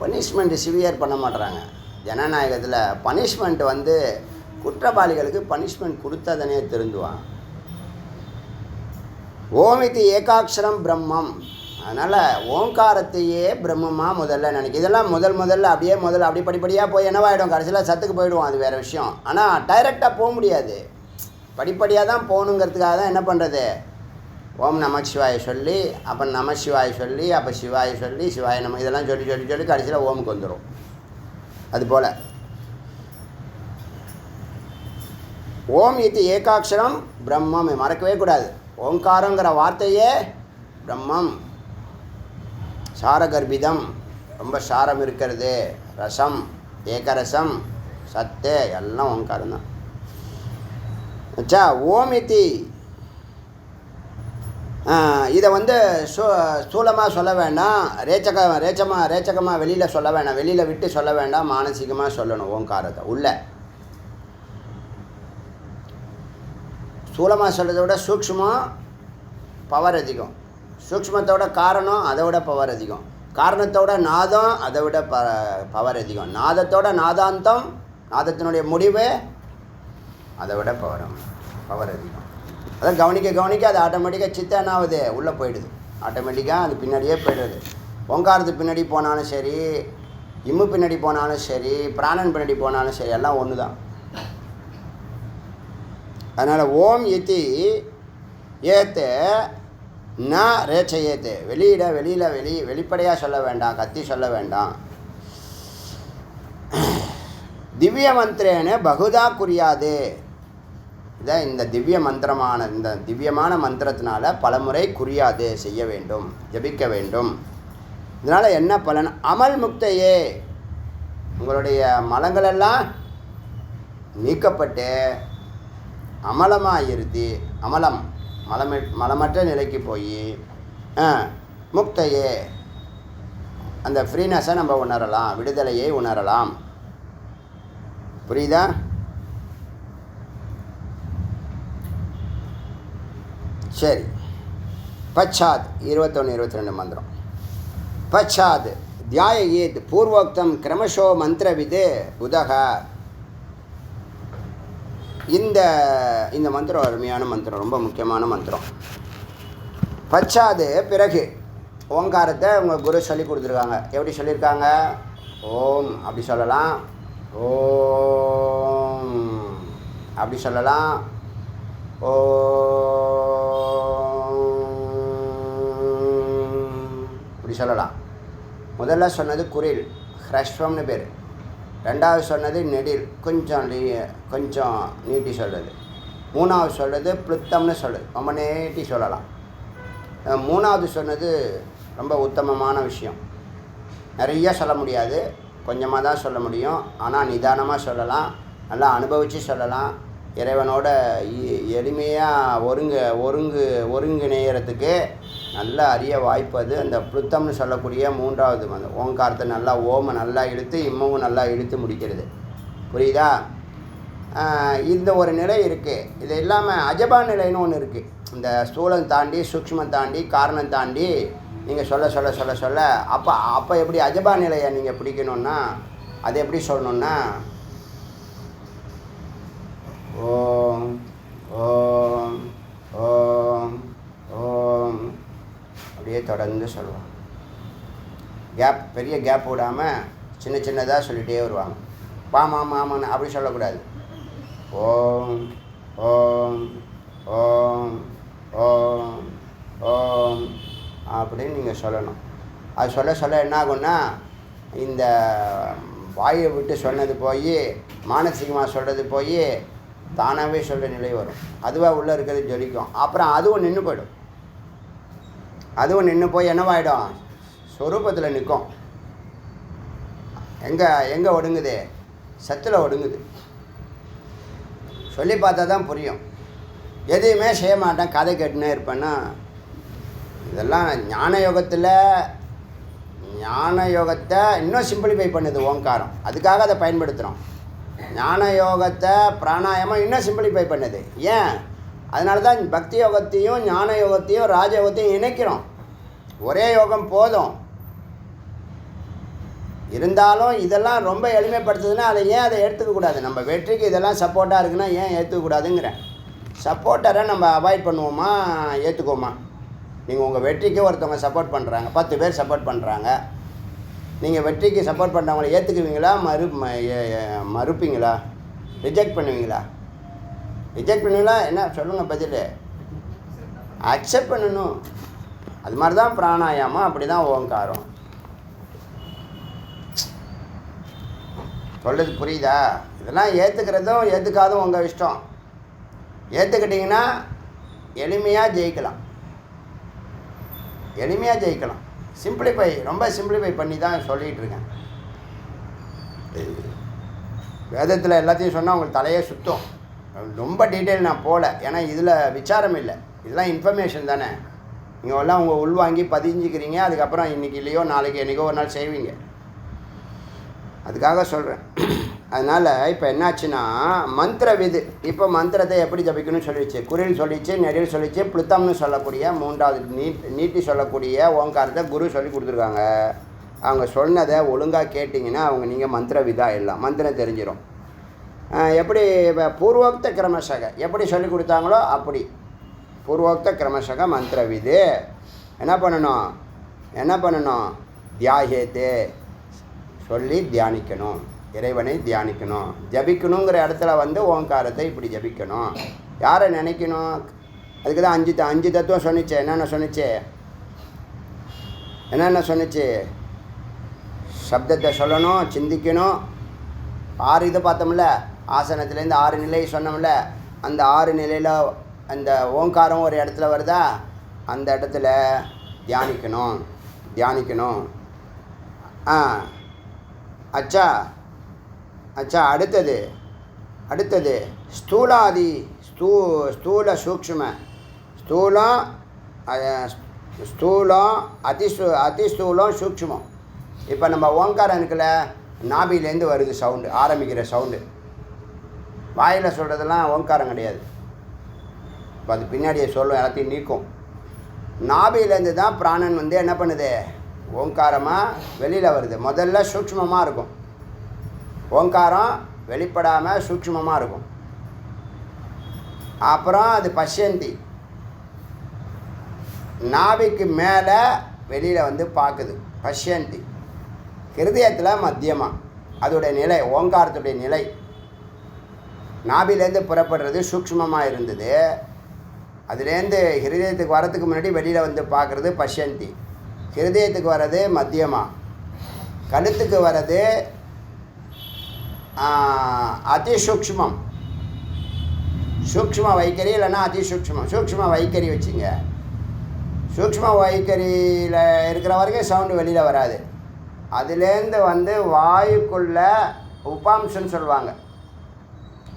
பனிஷ்மெண்ட்டு சிவியர் பண்ண மாட்டுறாங்க ஜனநாயகத்தில். பனிஷ்மெண்ட் வந்து குற்றவாளிகளுக்கு பனிஷ்மெண்ட் கொடுத்தாதனே திருந்துவான். ஓமிதி ஏகாட்சரம் பிரம்மம். அதனால் ஓங்காரத்தையே பிரம்மமாக முதல்ல நினைக்க. இதெல்லாம் முதல்ல அப்படி படிப்படியாக போய் என்னவாயிடும், கடைசியில் சத்துக்கு போயிடுவோம். அது வேறு விஷயம். ஆனால் டைரெக்டாக போக முடியாது. படிப்படியாக தான் போகணுங்கிறதுக்காக தான் என்ன பண்ணுறது, ஓம் நம சிவாய சொல்லி, அப்போ நம சிவாய சொல்லி, அப்போ சிவாய சொல்லி, சிவாய நம, இதெல்லாம் சொல்லி கடைசியில் ஓமுக்கு வந்துடும். அதுபோல் ஓம் இது ஏகாட்சரம் பிரம்மம் மறக்கவே கூடாது. ஓங்காரங்கிற வார்த்தையே பிரம்மம். சாரகர்பிதம், ரொம்ப சாரம் இருக்கிறது. ரசம், ஏகரசம், சத்து எல்லாம் ஓங்காரம் தான். அச்சா ஓம் இத்தி இதை வந்து ஸ்தூலமாக சொல்ல வேண்டாம், ரேச்சகமாக வெளியில் சொல்ல வேண்டாம், வெளியில் விட்டு சொல்ல வேண்டாம், மானசீகமாக சொல்லணும். ஓங்காரத்தை உள்ள ஸ்தூலமாக சொல்கிறத விட சூக்ஷ்மம் பவர் அதிகம். சூக்ஷ்மத்தோட காரணம் அதை விட பவர் அதிகம். காரணத்தோட நாதம் அதை விட பவர் அதிகம். நாதத்தோட நாதாந்தம், நாதத்தினுடைய முடிவு அதை விட பவர் அதிகம். அதான் கவனிக்க அது ஆட்டோமேட்டிக்காக சித்த என்ன ஆகுது, உள்ளே போயிடுது. ஆட்டோமேட்டிக்காக அது பின்னாடியே போய்டுது. ஓங்காரத்து பின்னாடி போனாலும் சரி, இம்மு பின்னாடி போனாலும் சரி, பிராணன் பின்னாடி போனாலும் சரி, எல்லாம் ஒன்று தான். அதனால் ஓம் இத்தி ஏத்து ந ரேச்சையேத்து, வெளிப்படையாக சொல்ல வேண்டாம், கத்தி சொல்ல வேண்டாம். திவ்ய மந்திரேன்னு பகுதா குறியாது. இதான் இந்த திவ்யமான மந்திரத்தினால பலமுறை குறியாது செய்ய வேண்டும், ஜபிக்க வேண்டும். இதனால் என்ன பலன்? அமல் முக்தையே, உங்களுடைய மலங்களெல்லாம் நீக்கப்பட்டு அமலமாக இருத்தி, மலமற்ற நிலைக்கு போய் முக்தையே, அந்த ஃப்ரீனஸை நம்ம உணரலாம், விடுதலையை உணரலாம். புரியுதா? சரி. பச்சாத் 21-22 மந்திரம். பச்சாத் தியாயேத் பூர்வோக்தம் கிரமஷோ மந்திரவிது புதக. இந்த மந்திரம் அருமையான மந்திரம், ரொம்ப முக்கியமான மந்திரம். பச்சாது பிறகு ஓங்காரத்தை உங்கள் குரு சொல்லி கொடுத்துருக்காங்க. எப்படி சொல்லியிருக்காங்க? ஓம் அப்படி சொல்லலாம், ஓம் அப்படி சொல்லலாம், ஓம் இப்படி சொல்லலாம். முதல்ல சொன்னது குரில், ஹ்ரஸ்வம்னு பேர். ரெண்டாவது சொன்னது நெடில், கொஞ்சம் நீட்டி சொல்கிறது. மூணாவது சொல்கிறது பிளுத்தம்னு சொல்கிறது, ரொம்ப நீட்டி சொல்லலாம். மூணாவது சொன்னது ரொம்ப உத்தமமான விஷயம். நிறைய சொல்ல முடியாது, கொஞ்சமாக தான் சொல்ல முடியும். ஆனால் நிதானமாக சொல்லலாம், நல்லா அனுபவித்து சொல்லலாம். இறைவனோட எளிமையாக ஒருங்கிணையறதுக்கு நல்ல அரிய வாய்ப்பு அது. அந்த பிளுத்தம்னு சொல்லக்கூடிய மூன்றாவது மந்திரம். ஓங்காரத்தை நல்லா ஓமை நல்லா இழுத்து, இம்மவும் நல்லா இழுத்து முடிக்கிறது. புரியுதா? இந்த ஒரு நிலை இருக்குது. இது இல்லாமல் அஜபா நிலைன்னு ஒன்று இருக்குது. இந்த ஸ்தூலம் தாண்டி, சூக்ஷ்மம் தாண்டி, காரணம் தாண்டி நீங்கள் சொல்ல அப்போ எப்படி அஜபா நிலையை நீங்கள் பிடிக்கணுன்னா, அது எப்படி சொல்லணுன்னா, ஓம் ஓம் ஓம் ஓம் அப்படியே தொடர்ந்து சொல்லுவாங்க. பெரிய கேப் விடாமல் சின்னதாக சொல்லிகிட்டே வருவாங்க. மாமான்னு அப்படி சொல்லக்கூடாது. ஓம் ஓம் ஓம் ஓம் ஓம் அப்படின்னு நீங்கள் சொல்லணும். அது சொல்ல என்ன ஆகுன்னா, இந்த வாயை விட்டு சொன்னது போய் மானசீகமாக சொல்கிறது போய் தானாகவே சொல்கிற நிலை வரும். அதுவாக உள்ளே இருக்கிறது ஜொலிக்கும். அப்புறம் அதுவும் நின்று போயிடும். அதுவும் நின்று போய் என்னவாயிடும், ஸ்வரூபத்தில் நிற்கும். எங்கே ஒடுங்குது? சத்தில் ஒடுங்குது. சொல்லி பார்த்தா தான் புரியும். எதையுமே செய்ய மாட்டேன், கதை கேட்டுனே இருப்பேன்னா, இதெல்லாம் ஞான யோகத்தில் ஞான யோகத்தை இன்னும் சிம்பிளிஃபை பண்ணுது ஓங்காரம். அதுக்காக அதை பயன்படுத்துகிறோம். ஞான யோகத்தை பிராணாயாமம் இன்னும் சிம்பிளிஃபை பண்ணுது. ஏன்? அதனால தான் பக்தி யோகத்தையும் ஞான யோகத்தையும் ராஜயோகத்தையும் இணைக்கிறோம். ஒரே யோகம் போதும். இருந்தாலும் இதெல்லாம் ரொம்ப எளிமைப்படுத்துதுன்னா அதை ஏன் அதை எடுத்துக்கக்கூடாது? நம்ம வெற்றிக்கு இதெல்லாம் சப்போர்ட்டாக இருக்குன்னா ஏன் ஏற்றுக்கக்கூடாதுங்கிறேன். சப்போர்ட்டரை நம்ம அவாய்ட் பண்ணுவோமா ஏற்றுக்குவோமா? நீங்கள் உங்கள் வெற்றிக்கு ஒருத்தவங்க சப்போர்ட் பண்ணுறாங்க, 10 பேர் சப்போர்ட் பண்ணுறாங்க. நீங்கள் வெற்றிக்கு சப்போர்ட் பண்ணுறவங்கள ஏற்றுக்குவீங்களா மறுப்பீங்களா? ரிஜெக்ட் பண்ணுவீங்களா? ரிஜெக்ட் பண்ணுவீங்களா? என்ன சொல்லுங்கள் பதில்? அக்செப்ட் பண்ணணும். அது மாதிரி தான் பிராணாயாமம், அப்படி தான் ஓங்காரம். சொல்கிறது புரியுதா? இதெல்லாம் ஏற்றுக்கிறதும் ஏற்றுக்காதும் உங்கள் இஷ்டம். ஏற்றுக்கிட்டிங்கன்னா எளிமையாக ஜெயிக்கலாம். எளிமையாக ஜெயிக்கலாம். சிம்பிளிஃபை, ரொம்ப சிம்பிளிஃபை பண்ணி தான் சொல்லிகிட்டு இருக்கேன். வேதத்தில் எல்லாத்தையும் சொன்னால் உங்களுக்கு தலையே சுத்தம். ரொம்ப டீட்டெயில் நான் போகல, ஏன்னா இதில் விசாரம் இல்லை, இதெல்லாம் இன்ஃபர்மேஷன் தானே. நீங்கள் எல்லாம் உங்கள் உள்வாங்கி பதிஞ்சிக்கிறீங்க. அதுக்கப்புறம் இன்றைக்கி இல்லையோ நாளைக்கு என்றைக்கோ ஒரு நாள் செய்வீங்க. அதுக்காக சொல்கிறேன். அதனால் இப்போ என்னாச்சுன்னா மந்திர விது. இப்போ மந்திரத்தை எப்படி ஜபிக்கணும்னு சொல்லிடுச்சு. குறில் சொல்லிச்சு, நெடில் சொல்லிச்சு, பிளுத்தம்னு சொல்லக்கூடிய 3வது நீட்டி சொல்லக்கூடிய ஓங்காரத்தை குரு சொல்லி கொடுத்துருக்காங்க. அவங்க சொன்னதை ஒழுங்காக கேட்டிங்கன்னா நீங்கள் மந்திர விதா எல்லாம் மந்திரம் தெரிஞ்சிடும். எப்படி இப்போ பூர்வோக்த கிரமசக எப்படி சொல்லி கொடுத்தாங்களோ அப்படி பூர்வோக்த கிரமசக மந்திர விது. என்ன பண்ணணும்? தியாகேத்தே சொல்லி தியானிக்கணும். இறைவனை தியானிக்கணும். ஜபிக்கணுங்கிற இடத்துல ஓங்காரத்தை இப்படி ஜபிக்கணும். யாரை நினைக்கணும்? அதுக்கு தான் 5 தத்துவம் சொன்னிச்சு. என்னென்ன சொன்னிச்சு? சப்தத்தை சொல்லணும், சிந்திக்கணும். 6 இது பார்த்தோம்ல, ஆசனத்துலேருந்து 6 நிலை சொன்னோம்ல. அந்த 6 நிலையில் அந்த ஓங்காரம் ஒரு இடத்துல வருதா, அந்த இடத்துல தியானிக்கணும். அச்சா அடுத்தது ஸ்தூலாதி ஸ்தூல சூக்ஷ்ம ஸ்தூலம் அதிஸ்தூலம் சூக்ஷ்மம். இப்போ நம்ம ஓங்காரம் இருக்குல்ல, நாபிலேருந்து வருது சவுண்டு, ஆரம்பிக்கிற சவுண்டு. வாயில் சொல்கிறதெல்லாம் ஓங்காரம் கிடையாது. இப்போ அது பின்னாடியே சொல்லும், எல்லாத்தையும் நீக்கும். நாபிலேருந்து தான் பிராணன் என்ன பண்ணுது? ஓங்காரமாக வெளியில் வருது. முதல்ல சூக்ஷ்மமாக இருக்கும். ஓங்காரம் வெளிப்படாமல் சூக்ஷ்மமாக இருக்கும். அப்புறம் அது பஷ்யந்தி, நாபிக்கு மேலே வெளியில் பார்க்குது. பஷ்யந்தி ஹிருதயத்தில் மத்தியமாக அதோடைய நிலை, ஓங்காரத்துடைய நிலை. நாபிலேருந்து புறப்படுறது சூக்ஷ்மமாக இருந்தது. அதுலேருந்து ஹிருதயத்துக்கு வரத்துக்கு முன்னாடி வெளியில் பார்க்குறது பஷ்யந்தி. ஹிருதயத்துக்கு வர்றது மத்தியமாக, கழுத்துக்கு வர்றது அதிசூக்ஷ்மம். சூக்ஷ்ம வைக்கரி இல்லைன்னா அதிசூக்ஷ்மம். சூக்ஷ்ம வைக்கரி வச்சுங்க. சூக்ஷ்ம வைக்கரியில் இருக்கிற வரைக்கும் சவுண்டு வெளியில் வராது. அதுலேருந்து வாயுக்குள்ள உபாம்சுன்னு சொல்லுவாங்க.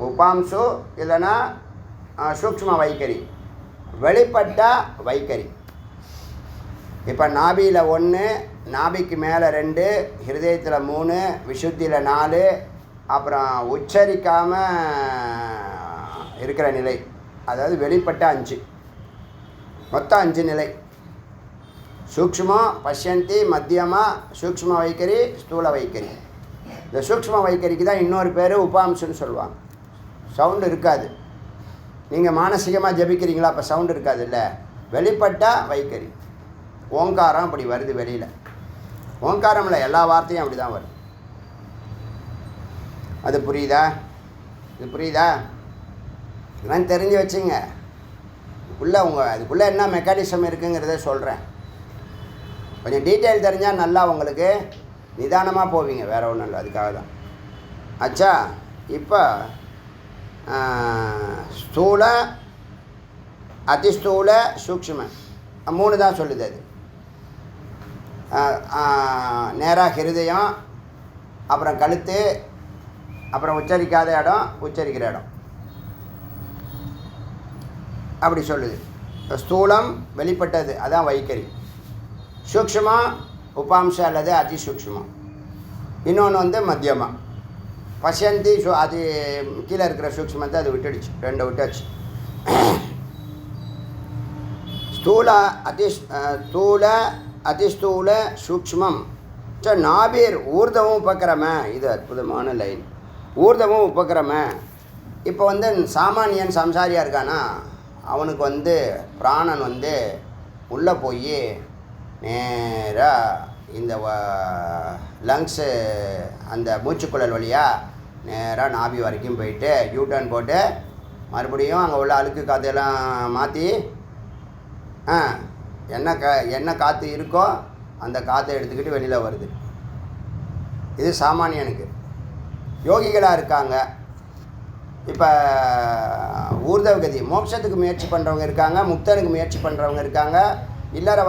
உபாம்சு இல்லைன்னா சூக்ஷ்ம வைக்கரி, வெளிப்பட்ட வைக்கரி. இப்போ நாபியில் 1, நாபிக்கு மேலே 2, ஹிருதயத்தில் 3, விசுத்தியில் 4, அப்புறம் உச்சரிக்காமல் இருக்கிற நிலை, அதாவது வெளிப்பட்ட 5, மொத்தம் 5 நிலை. சூக்ஷ்மம், பஷ்யந்தி, மத்தியமாக, சூக்ஷ்ம வைக்கரி, ஸ்தூல வைக்கரி. இந்த சூக்ஷ்ம வைக்கரிக்கு தான் இன்னொரு பேர் உபாம்சுன்னு சொல்லுவாங்க. சவுண்டு இருக்காது. நீங்கள் மானசீகமாக ஜபிக்கிறீங்களா, அப்போ சவுண்டு இருக்காது இல்லை. வெளிப்பட்ட வைக்கரி. ஓங்காரம் அப்படி வருது வெளியில். ஓங்காரமில் எல்லா வார்த்தையும் அப்படி தான் வருது. அது புரியுதா? இதெல்லாம் தெரிஞ்சு வச்சுங்க. அதுக்குள்ளே என்ன மெக்கானிசம் இருக்குங்கிறத சொல்கிறேன். கொஞ்சம் டீட்டெயில் தெரிஞ்சால் நல்லா உங்களுக்கு நிதானமாக போவீங்க. வேறு ஒன்றும் இல்லை, அதுக்காக தான். அச்சா, இப்போ ஸ்தூல அதிஸ்தூல சூக்ஷ்ம 3 தான் சொல்லுது. அது நேராக ஹிருதயம், அப்புறம் கழுத்து, அப்புறம் உச்சரிக்காத இடம், உச்சரிக்கிற இடம், அப்படி சொல்லுது. ஸ்தூலம் வெளிப்பட்டது, அதான் வைக்கரி. சூக்ஷ்மம் உபாம்ச அல்லது அதிசூக்ஷ்மம். இன்னொன்று வந்து மத்தியமா. பசந்தி அது கீழே இருக்கிற சூக்ஷ்மத்தை அது விட்டுடுச்சு, 2 விட்டாச்சு. ஸ்தூல அதிஸ்தூல சூக்ஷ்மம் நாபீர் ஊர்தவும் உபக்கிரம. இது அற்புதமான லைன். ஊர்தவும் உபக்கிரம. இப்போ வந்து சாமானியன் சம்சாரியாக இருக்கானா, அவனுக்கு வந்து பிராணன் வந்து உள்ளே போய் நேராக இந்த லங்ஸு அந்த மூச்சுக்குழல் வழியாக நேராக நாபி வரைக்கும் போயிட்டு யூட்டர்ன் போட்டு மறுபடியும் அங்கே உள்ள அழுக்கு காற்றையெல்லாம் மாற்றி என்ன காற்று இருக்கோ அந்த காற்றை எடுத்துக்கிட்டு வெளியில் வருது. இது சாமானியனுக்கு. யோகிகளாக இருக்காங்க. இப்போ ஊர்தவகதி மோட்சத்துக்கு முயற்சி பண்ணுறவங்க இருக்காங்க, முக்தனுக்கு முயற்சி பண்ணுறவங்க இருக்காங்க, இல்லற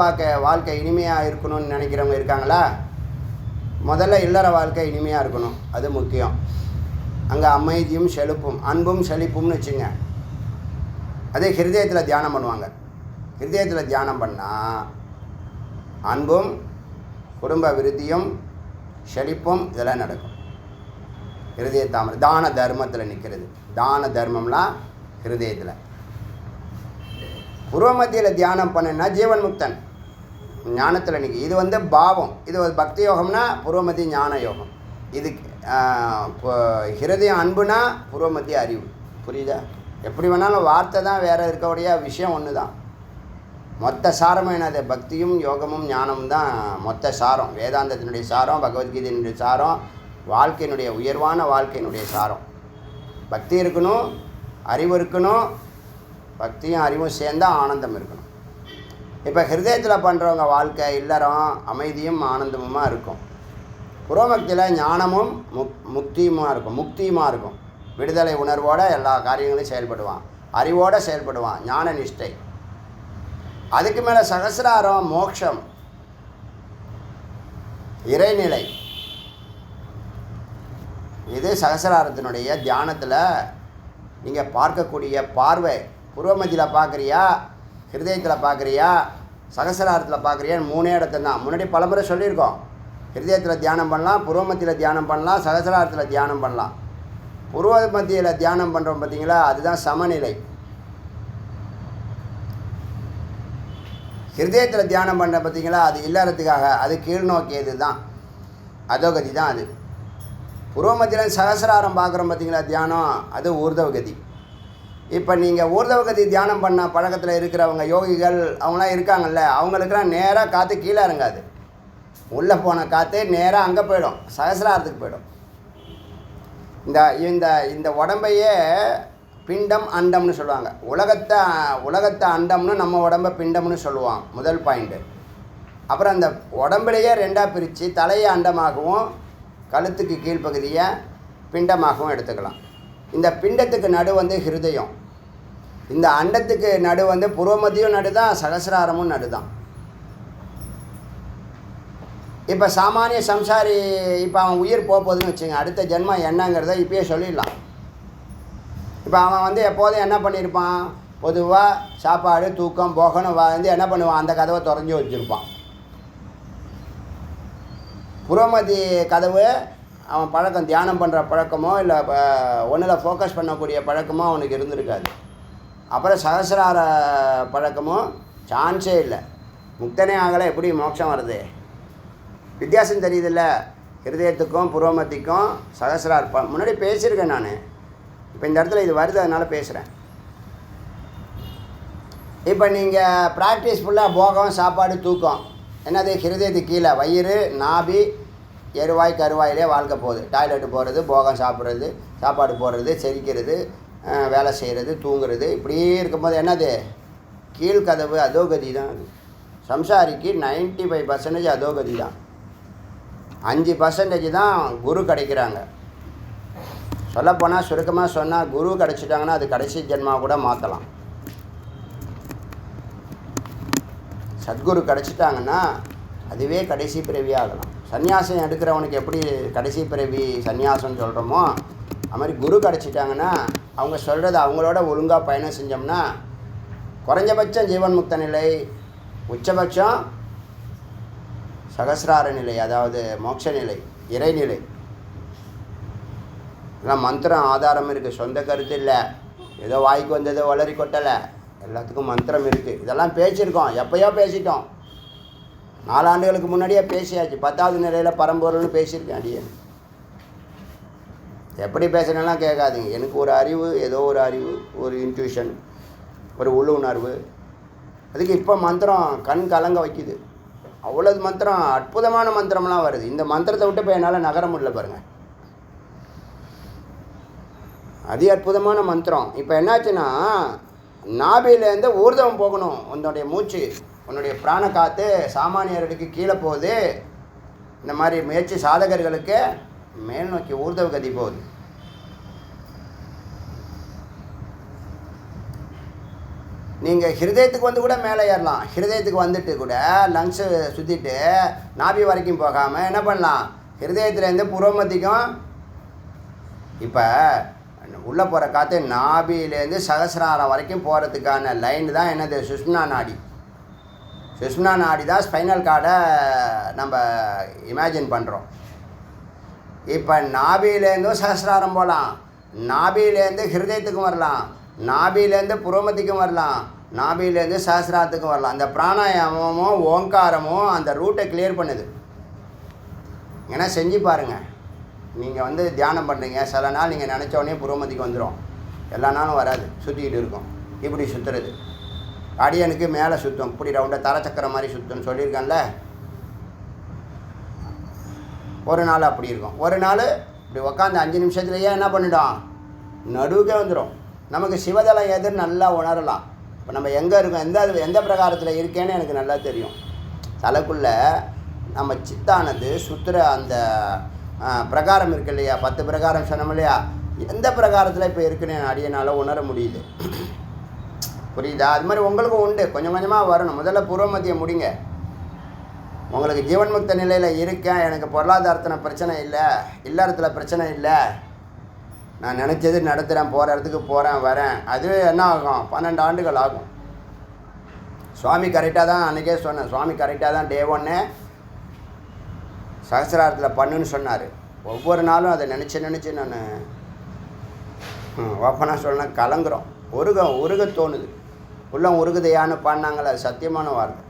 வாழ்க்கை இனிமையாக இருக்கணும்னு நினைக்கிறவங்க இருக்காங்களா. முதல்ல இல்லற வாழ்க்கை இனிமையாக இருக்கணும், அது முக்கியம். அங்கே அமைதியும் செழிப்பும் அன்பும் செழிப்பும்னு வச்சுங்க. அதே ஹிருதயத்தில் தியானம் பண்ணுவாங்க. ஹிருதயத்தில் தியானம் பண்ணால் அன்பும் குடும்ப விருத்தியும் செழிப்பும் இதெல்லாம் நடக்கும். ஹிருதய தாமரை தான தர்மத்தில் நிற்கிறது. தான தர்மம்லாம் ஹிருதயத்தில். புருவமத்தியில் தியானம் பண்ணுன்னா ஜீவன் முக்தன் ஞானத்தில் நிற்கும். இது வந்து பாவம். இது ஒரு பக்தி யோகம்னா புருவமத்தி ஞான யோகம். இது ஹிருதயம் அன்புனா புருவமத்தி அறிவு. புரியுதா? எப்படி வேணாலும் வார்த்தை தான் வேறு இருக்கக்கூடிய விஷயம் ஒன்று தான். மொத்த சாரமும் என்னது? பக்தியும் யோகமும் ஞானமும் தான் மொத்த சாரம். வேதாந்தத்தினுடைய சாரம், பகவத்கீதையினுடைய சாரம், வாழ்க்கையினுடைய உயர்வான வாழ்க்கையினுடைய சாரம். பக்தி இருக்கணும், அறிவு இருக்கணும். பக்தியும் அறிவும் சேர்ந்தால் ஆனந்தம் இருக்கணும். இப்போ ஹிருதயத்தில் பண்ணுறவங்க வாழ்க்கை இல்லறம் அமைதியும் ஆனந்தமுமாக இருக்கும். புரோமக்தியில் ஞானமும் முக்தியுமாக இருக்கும், முக்தியுமாக இருக்கும். விடுதலை உணர்வோடு எல்லா காரியங்களையும் செயல்படுவான், அறிவோடு செயல்படுவான், ஞான நிஷ்டை. அதுக்கு மேலே சகசிராரம் மோட்சம், இறைநிலை. இது சகசிராரத்தினுடைய தியானத்தில் நீங்கள் பார்க்கக்கூடிய பார்வை. புருவமத்தியில் பார்க்குறியா, ஹிருதயத்தில் பார்க்குறியா, சகசிராரத்தில் பார்க்குறியா, 3 இடத்துல தான். முன்னாடி பலமுறை சொல்லியிருக்கோம். ஹிருதயத்தில் தியானம் பண்ணலாம், புருவமத்தியில் தியானம் பண்ணலாம், சகசிராரத்தில் தியானம் பண்ணலாம். புருவ மத்தியில் தியானம் பண்ணுறோம் பார்த்தீங்களா, அதுதான் சமநிலை. ஹிருதயத்தில் தியானம் பண்ணுற பார்த்தீங்களா, அது இல்லறதுக்காக, அது கீழ்நோக்கியது தான், அதோகதி தான் அது. புருவமத்தியில் சகசிராரம் பார்க்குறோம் பார்த்தீங்களா தியானம், அது ஊர்தவகதி. இப்போ நீங்கள் ஊர்தவகதி தியானம் பண்ண பழக்கத்தில் இருக்கிறவங்க யோகிகள் அவங்களாம் இருக்காங்கல்ல, அவங்களுக்கெல்லாம் நேராக காற்று கீழே இறங்காது. உள்ளே போன காற்று நேராக அங்கே போயிடும், சகசிராரத்துக்கு போயிடும். இந்த உடம்பையே பிண்டம் அண்டம்னு சொல்லுவாங்க. உலகத்தை அண்டம்னு நம்ம உடம்பை பிண்டம்னு சொல்லுவான், முதல் பாயிண்ட்டு. அப்புறம் அந்த உடம்புலையே 2ஆக பிரித்து தலையை அண்டமாகவும் கழுத்துக்கு கீழ்ப்பகுதியை பிண்டமாகவும் எடுத்துக்கலாம். இந்த பிண்டத்துக்கு நடு வந்து ஹிருதயம், இந்த அண்டத்துக்கு நடு வந்து புருவமத்தியும் நடு தான், சகசிராரமும் நடு தான். இப்போ சாமானிய சம்சாரி இப்போ அவன் உயிர் போகுதுன்னு வச்சுங்க, அடுத்த ஜென்மம் என்னங்கிறத இப்பயே சொல்லிடலாம். இப்போ அவன் வந்து எப்போதும் என்ன பண்ணியிருப்பான், பொதுவாக சாப்பாடு தூக்கம் போகணும் வந்து என்ன பண்ணுவான், அந்த கதவை திறந்து வச்சுருப்பான். புறமதி கதவு அவன் பழக்கம், தியானம் பண்ணுற பழக்கமோ இல்லை ஒன்றில் ஃபோக்கஸ் பண்ணக்கூடிய பழக்கமோ அவனுக்கு இருந்திருக்காது. அப்புறம் சகசிரார பழக்கமோ சான்ஸே இல்லை. முக்தனே ஆகலை, எப்படி மோட்சம் வருது? வித்தியாசம் தெரியுதில்ல ஹிருதயத்துக்கும் புருவமத்திக்கும் சகசிரார். முன்னாடி பேசியிருக்கேன் நான், இப்போ இந்த இடத்துல இது வருது அதனால் பேசுகிறேன். இப்போ நீங்கள் ப்ராக்டிஸ் ஃபுல்லாக போகம் சாப்பாடு தூக்கம் என்னது, ஹிருதயத்துக்கு கீழே வயிறு நாபி எருவாய் கருவாயிலே வாழ்க்கை போகுது. டாய்லெட்டு போகிறது, போகம் சாப்பிட்றது, சாப்பாடு போடுறது, செரிக்கிறது, வேலை செய்கிறது, தூங்குறது, இப்படியே இருக்கும்போது என்னது கீழ்கதவு அதோகதி தான். அது சம்சாரிக்கு 95% அதோகதி தான். 5% தான் குரு கிடைக்கிறாங்க. சொல்லப்போனால் சுருக்கமாக சொன்னால் குரு கிடச்சிட்டாங்கன்னா அது கடைசி ஜென்மா கூட மாற்றலாம். சத்குரு கிடச்சிட்டாங்கன்னா அதுவே கடைசி பிறவியாக ஆகலாம். சன்னியாசம் எடுக்கிறவனுக்கு எப்படி கடைசி பிறவி சன்னியாசம்னு சொல்கிறோமோ அது மாதிரி குரு கிடச்சிட்டாங்கன்னா அவங்க சொல்கிறத அவங்களோட ஒழுங்காக பயணம் செஞ்சோம்னா குறைஞ்சபட்சம் ஜீவன் முக்த நிலை, உச்சபட்சம் சகசிரார நிலை, அதாவது மோட்ச நிலை, இறைநிலை. எல்லாம் மந்திரம் ஆதாரம் இருக்குது, சொந்த கருத்து இல்லை, ஏதோ வாய்க்கு வந்ததோ வளரி கொட்டலை, எல்லாத்துக்கும் மந்திரம் இருக்குது. இதெல்லாம் பேசியிருக்கோம், எப்போயோ பேசிட்டோம், 4 ஆண்டுகளுக்கு முன்னாடியே பேசியாச்சு. 10வது நிலையில் பரம்பொருள்னு பேசியிருக்கேன். அடியே எப்படி பேசுகிறேன்லாம் கேட்காதீங்க. எனக்கு ஒரு அறிவு, ஏதோ ஒரு அறிவு, ஒரு இன்ட்யூஷன், ஒரு உள்ளுணர்வு. அதுக்கு இப்போ மந்திரம் கண் கலங்க வைக்குது. அவ்வளவு மந்திரம், அற்புதமான மந்திரம்லாம் வருது. இந்த மந்திரத்தை விட்டு இப்போ என்னால் நகர முடியல பாருங்கள். அதி அற்புதமான மந்திரம். இப்போ என்னாச்சுன்னா, நாபிலேருந்து ஊர்தவம் போகணும். உன்னுடைய மூச்சு, உன்னுடைய பிராண காற்று சாமானியர்களுக்கு கீழே போகுது. இந்த மாதிரி முயற்சி சாதகர்களுக்கு மேல் நோக்கி ஊர்தவ கதி போகுது. நீங்கள் ஹிருதயத்துக்கு வந்து கூட மேலே ஏறலாம். ஹிருதயத்துக்கு வந்துட்டு கூட லங்ஸு சுற்றிட்டு நாபி வரைக்கும் போகாமல் என்ன பண்ணலாம், ஹிருதயத்துலேருந்து புரோமதிக்கும். இப்போ உள்ளே போகிற காற்று நாபிலேருந்து சகசிராரம் வரைக்கும் போகிறதுக்கான லைன் தான் என்னது, சுஷ்ம்னா நாடி. சுஷ்ம்னா நாடி தான் ஸ்பைனல் கார்டை நம்ம இமேஜின் பண்ணுறோம். இப்போ நாபிலேருந்தும் சகசிராரம் போகலாம், நாபிலேருந்து ஹிருதயத்துக்கும் வரலாம், நாபிலேருந்து புரோமதிக்கும் வரலாம், நாபிலேருந்து சகசிராரத்துக்கும் வரலாம். அந்த பிராணாயாமமும் ஓங்காரமும் அந்த ரூட்டை கிளியர் பண்ணுது. ஏன்னா செஞ்சு பாருங்கள். நீங்கள் வந்து தியானம் பண்ணுறீங்க, சில நாள் நீங்கள் நினச்ச உடனே புரோமதிக்கு வந்துடும், எல்லா நாளும் வராது, சுற்றிக்கிட்டு இருக்கும். இப்படி சுற்றுறது அடியனுக்கு மேலே சுற்றும், இப்படி ரவுண்டாக தரச்சக்கர மாதிரி சுற்றுன்னு சொல்லியிருக்கேன்ல. ஒரு நாள் அப்படி இருக்கும், ஒரு நாள் இப்படி உக்காந்து 5 நிமிஷத்துலேயே என்ன பண்ணிடும், நடுவுக்கே வந்துடும். நமக்கு சிவதலம் எதுன்னு நல்லா உணரலாம். இப்போ நம்ம எங்கே இருக்கோம், எந்த பிரகாரத்தில் இருக்கேன்னு எனக்கு நல்லா தெரியும். தலைக்குள்ளே நம்ம சித்தானது சுற்றுற அந்த பிரகாரம் இருக்கு இல்லையா, 10 பிரகாரம் சொன்னோம் இல்லையா, எந்த பிரகாரத்தில் இப்போ இருக்குன்னு அடியனால் உணர முடியுது. புரியுதா? அது மாதிரி உங்களுக்கும் உண்டு, கொஞ்சம் கொஞ்சமாக வரணும். முதல்ல பூர்வமதியை முடிங்க. உங்களுக்கு ஜீவன்முக்த நிலையில் இருக்கேன், எனக்கு பொருளாதாரத்தில் பிரச்சனை இல்லை, இல்லறத்தில் பிரச்சனை இல்லை, நான் நினச்சது நடத்துகிறேன், போகிற இடத்துக்கு போகிறேன் வரேன், அது என்ன ஆகும், 12 ஆண்டுகள் ஆகும். சுவாமி கரெக்டாக தான் அன்றைக்கே சொன்னேன், சுவாமி கரெக்டாக தான் டே 1 சகசிராரத்தில் பண்ணுன்னு சொன்னார். ஒவ்வொரு நாளும் அதை நினச்சி நான் ஓப்பனாக சொன்னேன், கலங்குறோம், உருக தோணுது, உள்ளம் உருகுதையான்னு பாடினாங்களே, அது சத்தியமான வார்த்தை.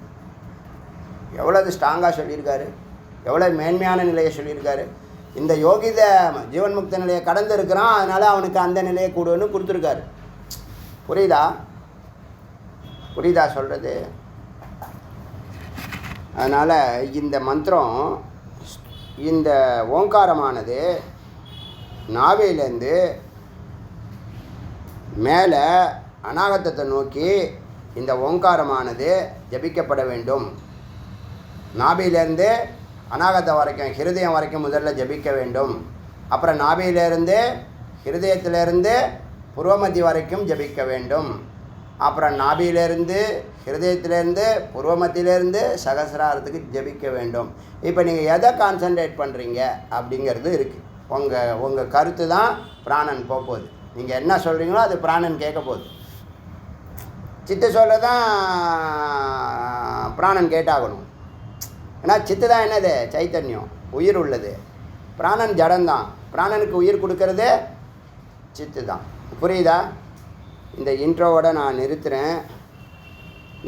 எவ்வளோ அது ஸ்ட்ராங்காக சொல்லியிருக்காரு, எவ்வளோ மேன்மையான நிலையை சொல்லியிருக்காரு. இந்த யோகித ஜீவன்முக்த நிலையை கடந்து இருக்கிறான், அதனால் அவனுக்கு அந்த நிலையை கூடுன்னு கொடுத்துருக்காரு. புரியுதா சொல்கிறது? அதனால் இந்த மந்திரம், இந்த ஓங்காரமானது நாவிலேருந்து மேலே அநாகத்தத்தை நோக்கி இந்த ஓங்காரமானது ஜபிக்கப்பட வேண்டும். நாபியிலேருந்து அநாகத்தம் வரைக்கும், ஹிருதயம் வரைக்கும் முதல்ல ஜபிக்க வேண்டும். அப்புறம் நாபியிலேருந்து ஹிருதயத்திலேருந்து புருவமத்தி வரைக்கும் ஜபிக்க வேண்டும். அப்புறம் நாபியிலேருந்து ஹிருதயத்திலேருந்து புருவமத்திலேருந்து சகசிராரத்துக்கு ஜபிக்க வேண்டும். இப்போ நீங்கள் எதை கான்சன்ட்ரேட் பண்ணுறீங்க அப்படிங்கிறது இருக்குது. உங்கள் கருத்து தான் பிராணன் போகுது. நீங்கள் என்ன சொல்கிறீங்களோ அது பிராணன் கேட்க போகுது. சித்து சொல்ல தான் பிராணன் கேட்டாகணும். ஏன்னா சித்து தான் என்னது, சைத்தன்யம், உயிர் உள்ளது. பிராணன் ஜடந்தான், பிராணனுக்கு உயிர் கொடுக்கறது சித்து தான். புரியுதா? இந்த இன்ட்ரோவோட நான் நிறுத்துகிறேன்.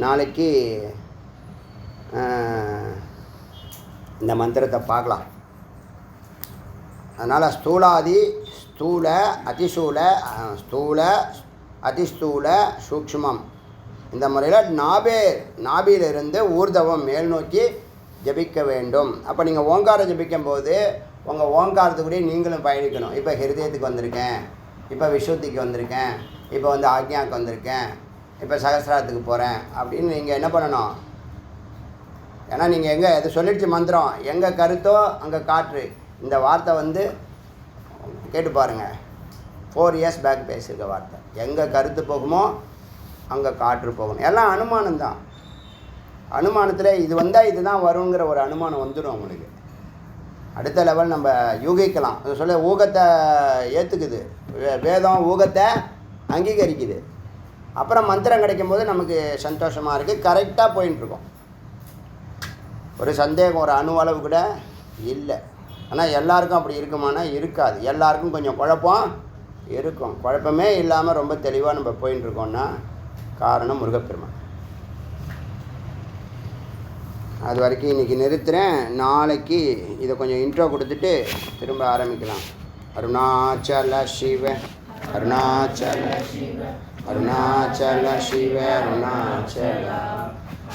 நாளைக்கு இந்த மந்திரத்தை பார்க்கலாம். அதனால் ஸ்தூலாதி ஸ்தூல அதிசூல ஸ்தூல அதிஸ்தூல சூக்ஷ்மம் இந்த முறையில் நாபியிலிருந்து ஊர்தவம் மேல் நோக்கி ஜபிக்க வேண்டும். அப்போ நீங்கள் ஓங்காரம் ஜபிக்கும் போது உங்கள் ஓங்காரத்துக்குள்ளே நீங்களும் பயணிக்கணும். இப்போ ஹிருதயத்துக்கு வந்திருக்கேன், இப்போ விசுத்திக்கு வந்திருக்கேன், இப்போ வந்து ஆக்ஞாவுக்கு வந்திருக்கேன், இப்போ சகசிராரத்துக்கு போகிறேன் அப்படின்னு நீங்கள் என்ன பண்ணணும். ஏன்னா நீங்கள் எங்கே எது சொல்லிடுச்சு மந்திரம், எங்கே கருத்தோ அங்கே காற்று. இந்த வார்த்தை வந்து கேட்டு பாருங்கள், 4 years பேக் பேசியிருக்க வார்த்தை. எங்கே கருத்து போகுமோ அங்கே காற்று போகணும். எல்லாம் அனுமானம் தான். அனுமானத்தில் இது வந்தால் இது தான் வருங்கிற ஒரு அனுமானம் வந்துடும் உங்களுக்கு. அடுத்த லெவல் நம்ம யூகிக்கலாம். அது சொல்ல ஊகத்தை ஏற்றுக்குது, வேதம் ஊகத்தை அங்கீகரிக்குது. அப்புறம் மந்திரம் கிடைக்கும்போது நமக்கு சந்தோஷமாக இருக்குது, கரெக்டாக போயின்ட்டுருக்கோம். ஒரு சந்தேகம் ஒரு அணுவளவு கூட இல்லை. ஆனால் எல்லாருக்கும் அப்படி இருக்குமானா இருக்காது. எல்லாருக்கும் கொஞ்சம் குழப்பம் இருக்கும். குழப்பமே இல்லாமல் ரொம்ப தெளிவாக நம்ம போயின்னு இருக்கோம்னா காரணம் முருகப்பெருமான். அது வரைக்கும் இன்றைக்கி நிறுத்துகிறேன். நாளைக்கு இதை கொஞ்சம் இன்ட்ரோ கொடுத்துட்டு திரும்ப ஆரம்பிக்கலாம். அருணாச்சல சிவ அருணாச்சல அருணாச்சல சிவ அருணாச்சல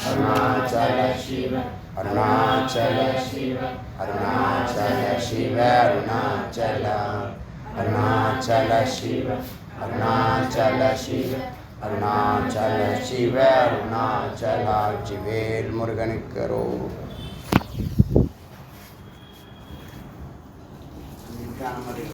அருணாச்சல சிவ அருணாச்சல சிவ அருணாச்சல சிவ அருணாச்சல அருணாச்சல சிவ அருணாச்சல சிவ அருணாச்சல சிவ அருணாச்சலா. வெற்றிவேல் முருகனுக்கு அரோகரா.